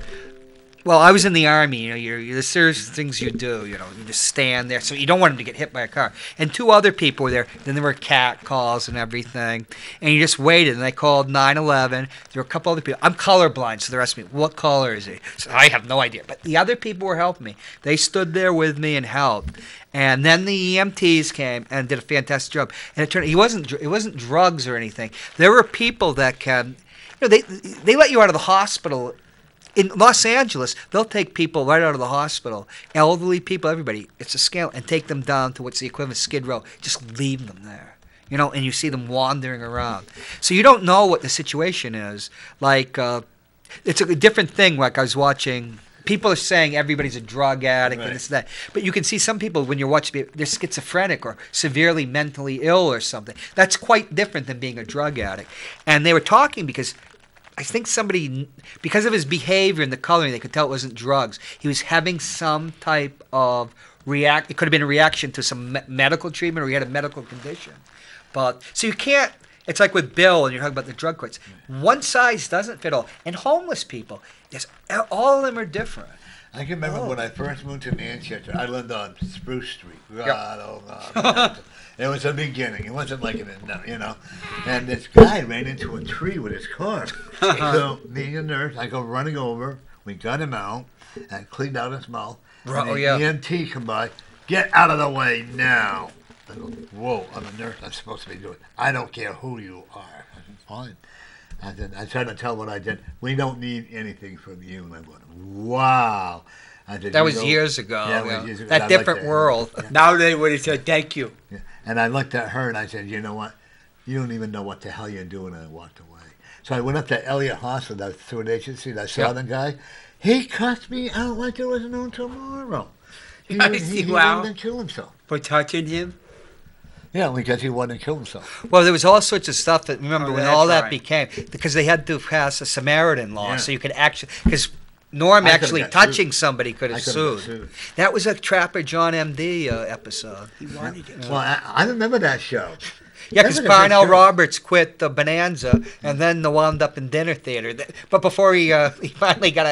Well, I was in the Army. You know, there's serious things you do. You know, you just stand there. So you don't want him to get hit by a car. And 2 other people were there. Then there were cat calls and everything. And you just waited. And they called 911. There were a couple other people. I'm colorblind, so they're asking me, "What color is he?" So I have no idea. But the other people were helping me. They stood there with me and helped. And then the EMTs came and did a fantastic job. And it turned it wasn't drugs or anything. There were people that can, you know, they let you out of the hospital. In Los Angeles, they'll take people right out of the hospital, elderly people, everybody. It's a scale, and take them down to what's the equivalent of Skid Row. Just leave them there, you know, and you see them wandering around. So you don't know what the situation is. Like, it's a different thing. Like I was watching, people are saying everybody's a drug addict and this and that. But you can see some people, when you're watching, they're schizophrenic or severely mentally ill or something. That's quite different than being a drug addict. And they were talking because I think somebody, because of his behavior and the coloring, they could tell it wasn't drugs. He was having some type of it could have been a reaction to some medical treatment, or he had a medical condition. But so you can't. It's like with Bill, and you're talking about the drug courts. One size doesn't fit all. And homeless people, yes, all of them are different. I can remember when I first moved to Manchester. I lived on Spruce Street. God. It was a beginning. It wasn't like you know. And this guy ran into a tree with his car. So being a nurse, I go running over. We got him out and cleaned out his mouth. And the EMT come by. "Get out of the way now." I go, "Whoa, I'm a nurse. I'm supposed to be doing it. I don't care who you are." I said, "Fine." I tried to tell what I did. "We don't need anything from you." And I went, "Wow." I said, that was years ago. Yeah, it was years ago. That different world. Yeah. Now they would have said, "Thank you." Yeah. And I looked at her and I said, "You know what? You don't even know what the hell you're doing." And I walked away. So I went up to Elliott Hospital. That was through an agency. And I saw the guy. He cussed me out like there was no tomorrow. He didn't kill himself. For touching him? Yeah, because he wanted to kill himself. Well, there was all sorts of stuff that, remember, when all that became, because they had to pass a Samaritan law, so you could actually, because Norm actually touching somebody could have sued. That was a Trapper John M.D. Episode. He wanted it. Well, I remember that show. Yeah, because Parnell Roberts quit Bonanza and then wound up in Dinner Theater. But before he finally got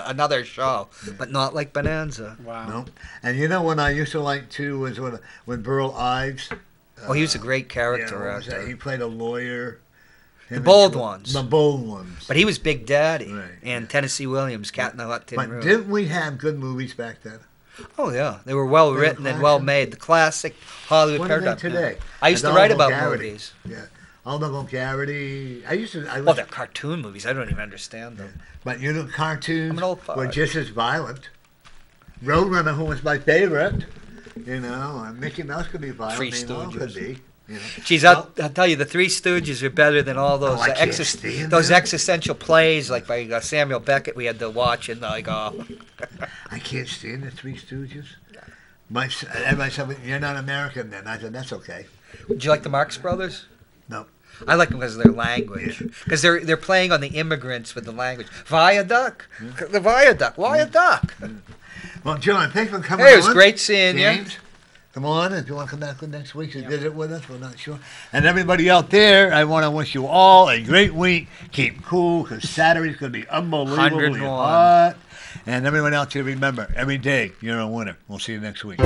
another show, but not like Bonanza. Wow. No. And you know what I used to like too was when Burl Ives. Oh, he was a great character actor. He played a lawyer. The bold ones. The bold ones. But he was Big Daddy. Right. And Tennessee Williams, Cat in the Hot Tin Roof. But didn't we have good movies back then? Oh, yeah. They were well written and well made. The classic Hollywood paradigm. Today? I used to write about movies. Yeah. All the vulgarity. They're cartoon movies. I don't even understand them. Yeah. But you know, cartoons were just as violent. Roadrunner, who was my favorite. You know, Mickey Mouse could be violent. Three Stooges. Could be. You know? Geez, I'll tell you, the Three Stooges are better than all those existential plays like by Samuel Beckett we had to watch, and I can't stand the Three Stooges. Everybody said, "You're not American," then I said, "That's okay." Would you like the Marx Brothers? No. I like them because of their language. Because they're playing on the immigrants with the language. Viaduct, the viaduct, viaduct. Well, John, thanks for coming. Hey, it was great seeing you. Come on, if you want to come back next week to visit with us, we're not sure. And everybody out there, I want to wish you all a great week. Keep cool, because Saturday's going to be unbelievably hot. And everyone out there, remember, every day you're a winner. We'll see you next week.